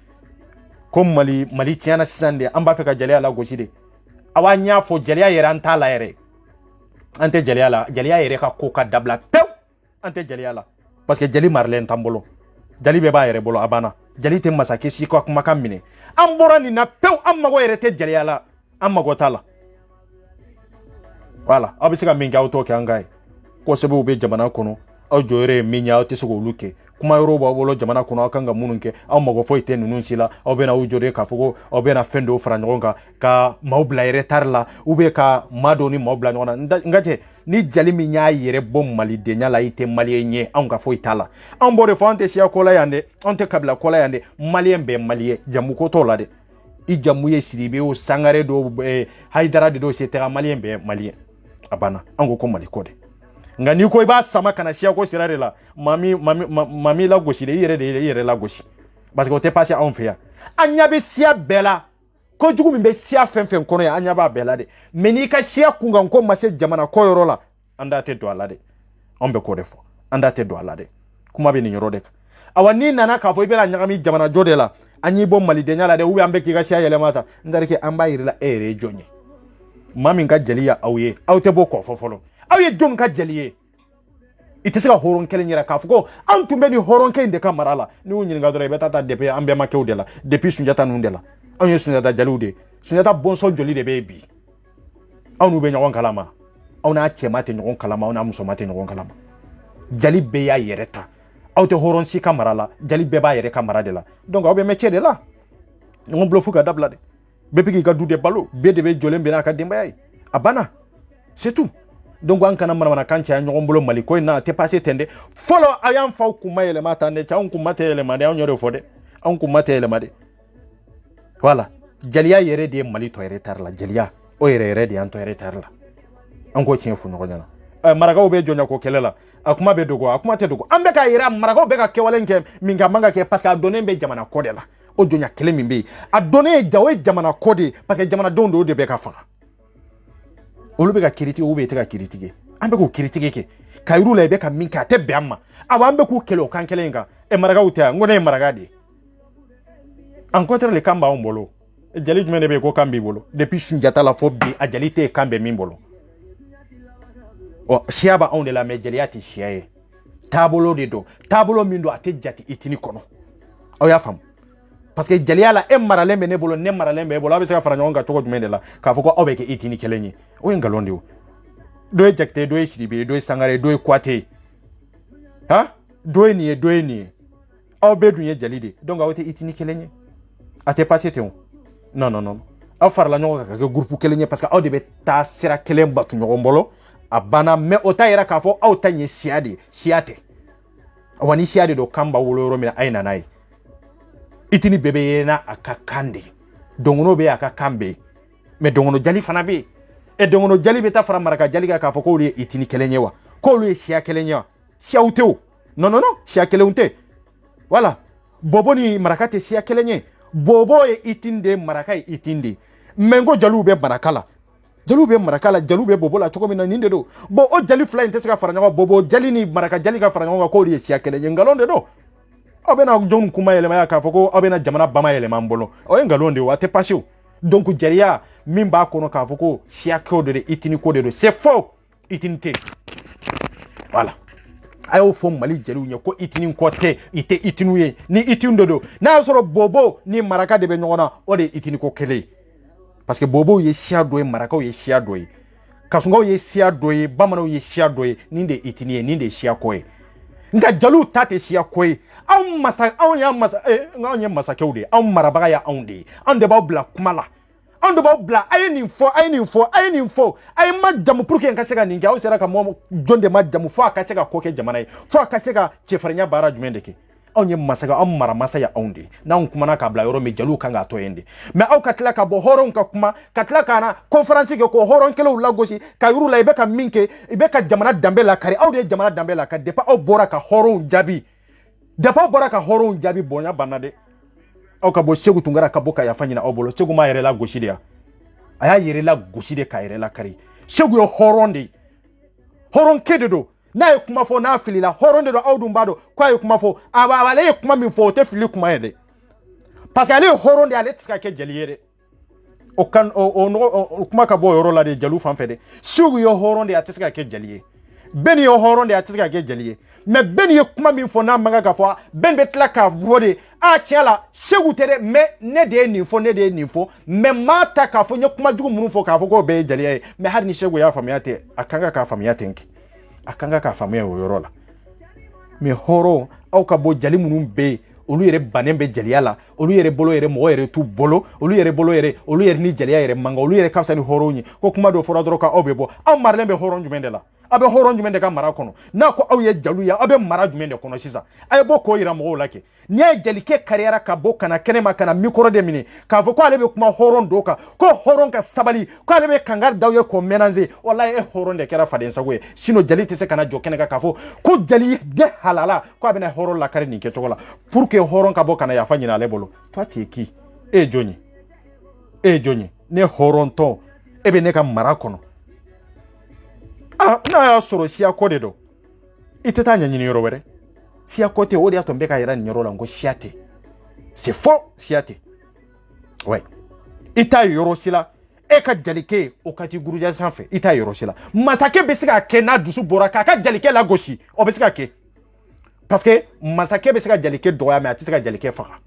ko mali tiɲɛna sisan de an b'a fɛ ka jeliya lagosi de aw an y'a fɔ jeliya yɛrɛ an t'a la yɛrɛ an tɛ jeliya la jeliya yɛrɛ ka ko ka dabila pewu an tɛ jeliya la parce que jeli marilen t'an bolo jeli bɛɛ b'a yɛrɛ bolo a banna jeli tɛ masakɛ si ka kumakan minɛ an bɔra nin na pewu an mago yɛrɛ tɛ jeliya la an mago t'a la voilà aw bɛ se ka min kɛ aw t'o kɛ an ka ye ko sebe ube jamana kono aw jore minya aw tese ko luke kuma yoro ba bolo jamana kono aw kanga munun ke aw mago fo ite nunun sila aw bena aw jore ka fogo aw bena fendo fara ngonga ka maubla retard la ube ka madoni maubla ngona ngaje ni jali minya yere bom mali de nyala ite malienye aw ka fo itala aw bore fo ante sia kola yande ante kabla kola yande malien be malie jamu ko to la de I jamu ye siribe o sangare do haidara de do setera malien be malien abana ango ko mali kode ngani ko ba sama kana sia ko sirare la mami la goshi de yere la goshi parce que o te passé en fait anya be sia bela ko jugu min be sia fenfen kono ya anya ba bela de meni ka sia kunga ko mase jamana ko yoro la anda te do ala de on be ko defo anda te do ala de kuma be ni yoro de awani nana ka fo be la nyagami jamana jode la anyi bom mali de nyala de ubi ambe ki ga sia yele mata ndareke amba yirila ere jonye mami nga jaliya awye awte boko fofolo awye jom ka jaliye itese ka horon kelen yira ka fuko antumbe ni horon ke inde ka marala ni wunyi nga dore betata depuis ambe make de la depuis sunjata nundela awye sunjata jalude sunjata bonso joli de bebi awnu be nyagon kalama awna chemate nyagon kalama awna musomate nyagon kalama jali be ya yereta awte horon si ka marala jali be ba yere ka marade la donc awbe métier de la on blofu ka dabla de bepiki ka du de balo be de be jolem be na ka demba yai abana c'est tout donc an kana mana kan cha nyogon bolo mali ko na te passé tende follow ayam fa kuma yele mata ne cha on kuma tele made on yore fode on kuma tele made voilà jaliya yere de mali to yere tar la jaliya o yere de an to yere tar la an ko cin fu no nyana maraga be jonya ko kelela akuma be dogo akuma te dogo ambe ka yera maraga be ka kewalenke minga manga ke parce que a donné be jamana ko de la o jonya kele min be a donné jawe jamana kodi parce que jamana dondo de be ka fa olu be ka kiriti o be te ka kiritike ambe ko kiritike ke kayru la be ka minka te be amma awa ambe ku kelo kan kelenga e maraga uta ngone maraga de en contre le kamba on bolo jali jumene be ko kambi bolo depuis sunjata la fo bi a jali te kambe min bolo o shiaba on de la mejeliati shiaye tabolo de do tabolo min do ate jati itini kono o ya fam parce que jaliya la e maralembe ne bolo ne maralembe bolo abe se ka fara nyonga choko jumende la ka foko obe ke itini kelenyi o engalonde o do ejekte do shiribe do sangare do kwate ha do ni obe dunye jalide donc awote itini kelenyi ate passé te on non a fara la nyonga ka groupe kelenyi parce que aw de be ta sera kelen batu nyogombolo abana me otayera ka fo aw tanye siate wani siade do kamba woloro mina aina nai itini bebe yena akakande dongono be akakambe me dongono jali fana be e dongono jali beta fara maraka jali ka fo ko li itini kelenyewa ko li sia kelenyewa sia uteo non sia kelunte voilà bobo ni maraka te sia kelenye bobo e itinde maraka itinde mengo jalu be marakala jalube marakala jalube bobo la choko mina ninde do bo o jali fly ntese ka faranga bobo jali ni maraka jali ka faranga ko ri sia kele ngalonde do obena jom kuma ele ma ka foko obena jamana bama ele mambolo o ngalonde wa te pasio donc jariya mimba kono ka foko sia ko de itini ko de c'est faux itinité voilà ayo fo mali jali nya ko itini ko te ite itinuye ni itindo do na soro bobo ni maraka de be nyona o de itini ko kele parce que bobo ye sia doye maraka ye sia doye kasungo ye sia doye bamano ye sia doye ninde itiniye ninde sia koye nga jalu tate sia koye aw masa kewde aw marabaga ya onde ande ba bla kumala ande ba bla ayni info ay ma jamu pour que nga sega ninga aw sera ka mo jonde ma jamu fo aka sega koke jamana fo aka sega chefarnya bara jumendeke onye masaga am mara masaya onde na nkumana ka bla yoro me jalu kanga to yende me au katla ka bo horon ka kuma katla kana conference ke ko horon kelo lagosi ka yuru la ibeka minke ibeka jamana dambe la kare au de jamana dambe la ka depa au bora ka horon jabi bonya banade au ka bo chegu tungara ka boka ya fanyina obolo chegu ma yere la goshi dia aya yere la goshi de ka yere la kare chegu yo horon de horon kededo na kuma fo na filila horonde do awdum bado kwa kuma fo abale kuma min fo te fili kuma yede parce que ale horonde ale tska ke jaliere o kan o kuma ka bo yoro la de jalu fan fede sugu yo horonde atska ke jaliye ben yo horonde atska ke jaliye mais ben ye kuma min fo na manga ka fo ben betla ka vode a tiala sugu tere me ne de ni fo me mata ka fo nye kuma jugu munu fo ka fo ko be jaliye me har ni sugu ya famiyate akanga ka famiyate nki a kan ka faamuya o yɔrɔ la mais hɔrɔn aw ka bɔ jali minnu bɛ yen olu yɛrɛ bannen bɛ jaliya la olu yɛrɛ bolo yɛrɛ mɔgɔ yɛrɛ t'u bolo olu yɛrɛ bolo yɛrɛ olu yɛrɛ ni jaliya yɛrɛ manga olu yɛrɛ ka fisa ni hɔrɔnw ye ko kuma dɔ fɔra dɔrɔn k'aw bɛ bɔ aw maralen bɛ hɔrɔn jumɛn de la aw bɛ hɔrɔn jumɛn de ka mara kɔnɔ n'a ko aw ye jalu ye aw bɛ mara jumɛn de kɔnɔ sisan a ye bɔ k'o yira mɔgɔw la kɛ n'i y'a ye jalikɛ kariyara ka bɔ kana kɛnɛma kana mikɔrɔ de minɛ k'a fɔ ko ale bɛ kuma hɔrɔn dɔw kan ko hɔrɔn ka sabali ko ale bɛ kangari d'aw ye k'o ménager walahi e hɔrɔn de kɛra faden sago ye sinon jali tɛ se kana jɔ kɛnɛ kan k'a fɔ ko jali de halala ko a bɛna hɔrɔn lakari nin kɛcogo la pour que hɔrɔn ka bɔ kana yafa ɲini ale bolo toi tu es qui e ye jɔn ye e ye jɔn ye ne hɔrɔntɔ e bɛ ne ka mara kɔnɔ n'a y'a sɔrɔ siya ko de don i tɛ taa ɲɛɲini yɔrɔ wɛrɛ siya ko tɛ o de y'a to n bɛ ka yira nin yɔrɔ la n ko siya tɛ c'est faux siya tɛ ouais i t'a ye yɔrɔ si la e ka jalikɛ o ka ti guruja sanfɛ i t'a ye yɔrɔ si la masakɛ bɛ se ka kɛ n'a dusu bɔra k'a ka jalikɛ lagosi o bɛ se ka kɛ parce que masakɛ bɛ se ka jalikɛ dɔgɔya mais a tɛ se ka jalikɛ faga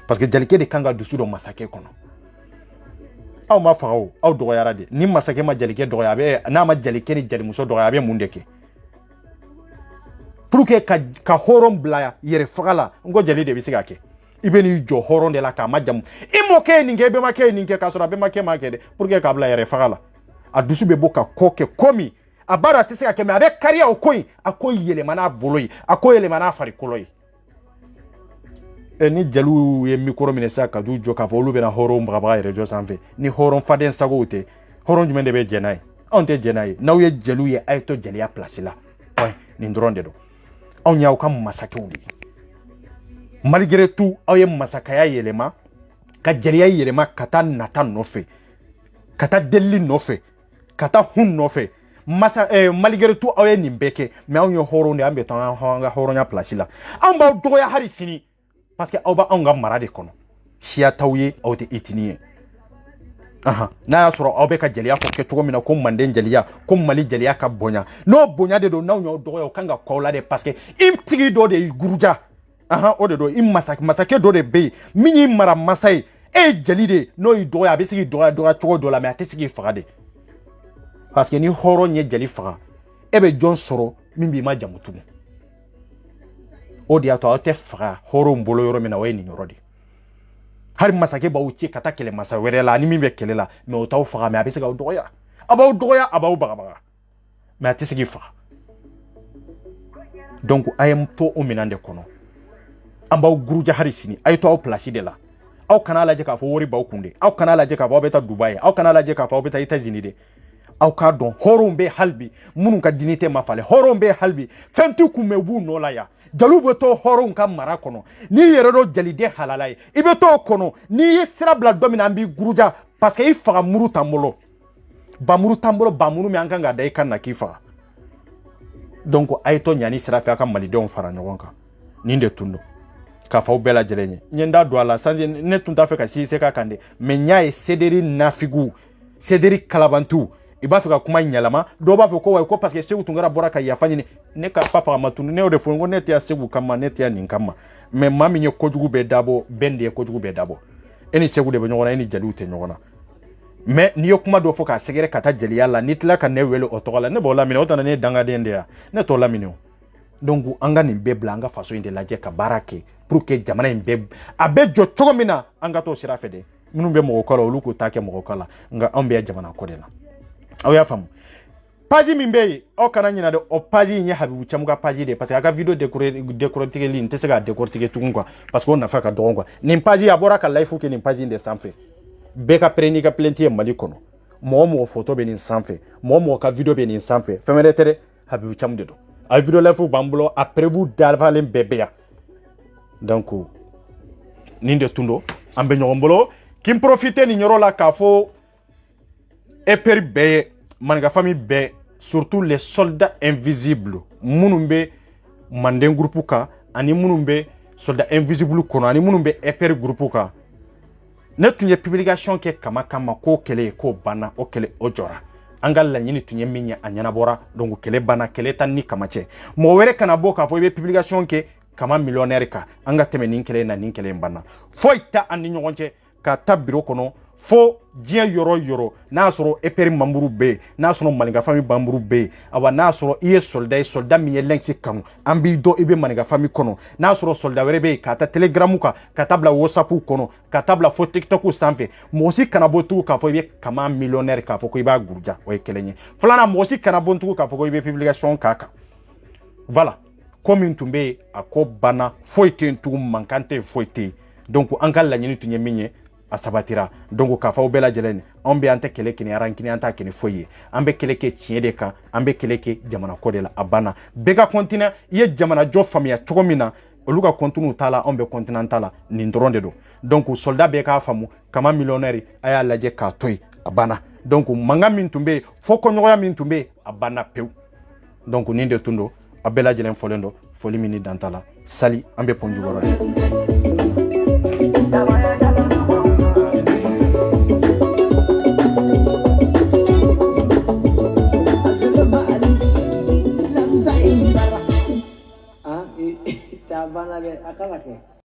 parce que jalikɛ de kan ka dusu dɔ masakɛ kɔnɔ aw ma faga o aw dɔgɔyara de ni masakɛ ma jalikɛ dɔgɔya a bɛ n'a ma jalikɛ ni jalimuso dɔgɔya a bɛ mun de kɛ pour que ka hɔrɔn bila yɛrɛ faga la n ko jali de bɛ se ka kɛ i bɛ n'i jɔ hɔrɔn de la k'a ma jamu i mɔkɛ ye nin kɛ i bɛmakɛ ye nin kɛ k'a sɔrɔ a bɛmakɛ m'a kɛ dɛ pour que k'a bila yɛrɛ faga la a dusu bɛ bɔ ka ko kɛ ko min a b'a dɔn a tɛ se ka kɛ mais a bɛ kariya o ko in a ko yɛlɛma n'a bolo ye a ko yɛlɛma n'a farikolo ye ni jaliw ye mikoro minɛ sisan ka t'u jɔ k'a fɔ olu bɛna hɔrɔn bagabaga yɛrɛ jɔ sanfɛ ni hɔrɔn faden sagow tɛ hɔrɔn jumɛn de bɛ jɛ n'a ye anw tɛ jɛ n'a ye n'aw ye jaliw ye a ye to jaliya place la ouais nin dɔrɔn de don anw y'aw ka masakɛw de ye malgré tout aw ye masakaya yɛlɛma ka jaliya yɛlɛma ka taa nata nɔfɛ ka taa delili nɔfɛ ka taa hun nɔfɛ malgré tout aw ye nin bɛɛ kɛ mais anw ye hɔrɔn de an bɛ taa an ka hɔrɔnya place la anw b'aw dɔgɔya hali sini parce que aw b'anw ka mara de kɔnɔ siya t'aw ye aw tɛ etini ye n'a y'a sɔrɔ aw bɛ ka jaliya fɔ kɛ cogo min na ko manden jaliya ko mali jaliya ka bonya n'o bonya de don n'aw y'aw dɔgɔya o kan ka k'aw la de parce que i tigi dɔ de y'i guruja o de don i masakɛ dɔ de bɛ yen min y'i mara masa ye e ye jali de n'o y'i dɔgɔya a bɛ se k'i dɔgɔya cogo dɔ la mais a tɛ se k'i faga de parce que ni hɔrɔn ye jali faga e bɛ jɔn sɔrɔ min b'i ma jamu tugun o de y'a to aw tɛ faga hɔrɔn bolo yɔrɔ min na o ye nin yɔrɔ de hali masakɛ b'aw ci ka taa kɛlɛ masa wɛrɛ la ni min bɛ kɛlɛ la mais o t'aw faga mais a bɛ se k'aw dɔgɔya a b'aw dɔgɔya a b'aw bagabaga mais a tɛ se k'i faga donc a ye to o minɛn de kɔnɔ an b'aw guruja hali sini a ye to aw place de la aw kana lajɛ k'a fɔ wari b'aw kun de aw kana lajɛ k'a fɔ aw bɛ taa Dubaï aw kana lajɛ k'a fɔ aw bɛ taa États-Unis de aw k'a dɔn hɔrɔnw bɛ hali bi minnu ka dignité ma falen hɔrɔnw bɛ hali bi fɛn t'u kun mais u b'u nɔ la yan jaliw bɛ to hɔrɔnw ka mara kɔnɔ n'i yɛrɛ dɔn jaliden halala ye i bɛ to o kɔnɔ n'i ye sira bila dɔ min na an b'i guruja parce que i faga muru t'an bolo bamuru t'an bolo bamuru min an kan ka da i kan na k'i faga donc a ye to ɲani sira fɛ a ka malidenw fara ɲɔgɔn kan nin de tun don k'a fɔ aw bɛɛ lajɛlen ye n ye n da don a la sanji ne tun t'a fɛ ka sinsin k'a kan dɛ mais n y'a ye sederi nafigiw sederi kalabantiw i b'a fɛ ka kuma ɲɛlama dɔw b'a fɔ ko wayi ko parce que Segu Tunkara bɔra ka yafa ɲini ne ka papa ma tunu ne y'o de fɔ n ko ne tɛ Segu kama ne tɛ nin kama mais maa min ye kojugu bɛɛ dabɔ bɛn de ye kojugu bɛɛ dabɔ e ni Segu de bɛ ɲɔgɔn na e ni jaliw tɛ ɲɔgɔn na mais n'i ye kuma dɔ fɔ k'a sɛgɛrɛ ka taa jaliya la n'i tila ka ne wele o tɔgɔ la ne b'o laminɛ o tana ne ye dangaden de ya ne t'o laminɛ o donc an ka nin bɛɛ bila an ka faso in de lajɛ ka baara kɛ pour que jamana in bɛɛ a bɛ jɔ cogo min na an ka t'o sira fɛ dɛ minnu bɛ mɔgɔ kɔ la olu k'o ta kɛ mɔgɔ kɔ la nka anw bɛ jamana kɔ de la aw y'a faamu page min bɛ yen aw kana ɲinɛ dɛ o page in ye Habibu Camu ka page de parce que a ka video décortiquer n tɛ se k'a décortiquer tugun quoi parce que o nafa ka dɔgɔ quoi nin page a bɔra ka live kɛ nin page in de sanfɛ bɛɛ ka pere n'i ka plainte ye Mali kɔnɔ mɔgɔ mɔgɔ photo bɛ nin sanfɛ mɔgɔ mɔgɔ ka video bɛ nin sanfɛ fɛn wɛrɛ tɛ dɛ Habibu Camu de don a video live b'an bolo a prévu dafalen bɛɛ bɛ yan donc nin de tun don an bɛ ɲɔgɔn bolo k'i profiter nin yɔrɔ la k'a fɔ EPR bɛɛ Maninka famille bɛɛ surtout les soldats invisibles minnu bɛ Manden groupe kan ani minnu bɛ soldats invisibles kɔnɔ ani minnu bɛ EPR groupe kan ne tun ye publication kɛ kama kama k'o kɛlɛ k'o banna o kɛlɛ o jɔra an ka laɲini tun ye min ye a ɲɛnabɔra donc kɛlɛ banna kɛlɛ ta ni kama cɛ mɔgɔ wɛrɛ kana bɔ k'a fɔ i bɛ publication kɛ kama millionnaire kan an ka tɛmɛ nin kɛlɛ in na nin kɛlɛ in banna foyi tɛ an ni ɲɔgɔn cɛ ka ta bureau kɔnɔ fo diɲɛ yɔrɔ n'a sɔrɔ EPR membres bɛ n'a sɔrɔ Maninka famille membres bɛ awa n'a sɔrɔ i ye soldat min ye lɛnsi kanu an b'i dɔn i bɛ Maninka famille kɔnɔ n'a sɔrɔ soldat wɛrɛ bɛ ka taa telegram kan ka taa bila WhatsApp kɔnɔ ka taa bila fo TikTok sanfɛ mɔgɔ si kana bɔ tugun k'a fɔ i bɛ Kama millionnaire k'a fɔ ko i b'a guruja o ye kelen ye filanan mɔgɔ si kana bɔ tugun k'a fɔ ko i bɛ publication k'a kan voilà ko min tun bɛ a ko banna foyi tɛ yen tugun mankan tɛ foyi tɛ yen donc an ka laɲini tun ye min ye a sabatira donc k'a fɔ aw bɛɛ lajɛlen an bɛ an tɛ kɛlɛ kɛ ni rancune an t'a kɛ ni foyi ye an bɛ kɛlɛ kɛ tiɲɛ de kan an bɛ kɛlɛ kɛ jamana ko de la a banna bɛɛ ka continuer i ye jamana jɔ faamuya cogo min na olu ka continuer t'a la anw bɛ continuer an t'a la nin dɔrɔn de don donc soldat bɛɛ k'a faamu Kama millionnaire a y'a lajɛ k'a to yen a banna donc mankan min tun bɛ yen fo kɔɲɔgɔnya min tun bɛ yen a banna pewu donc nin de tun don a bɛɛ lajɛlen fɔlen don foli min ni dan t'a la sali an bɛ Pɔnjukɔrɔ ye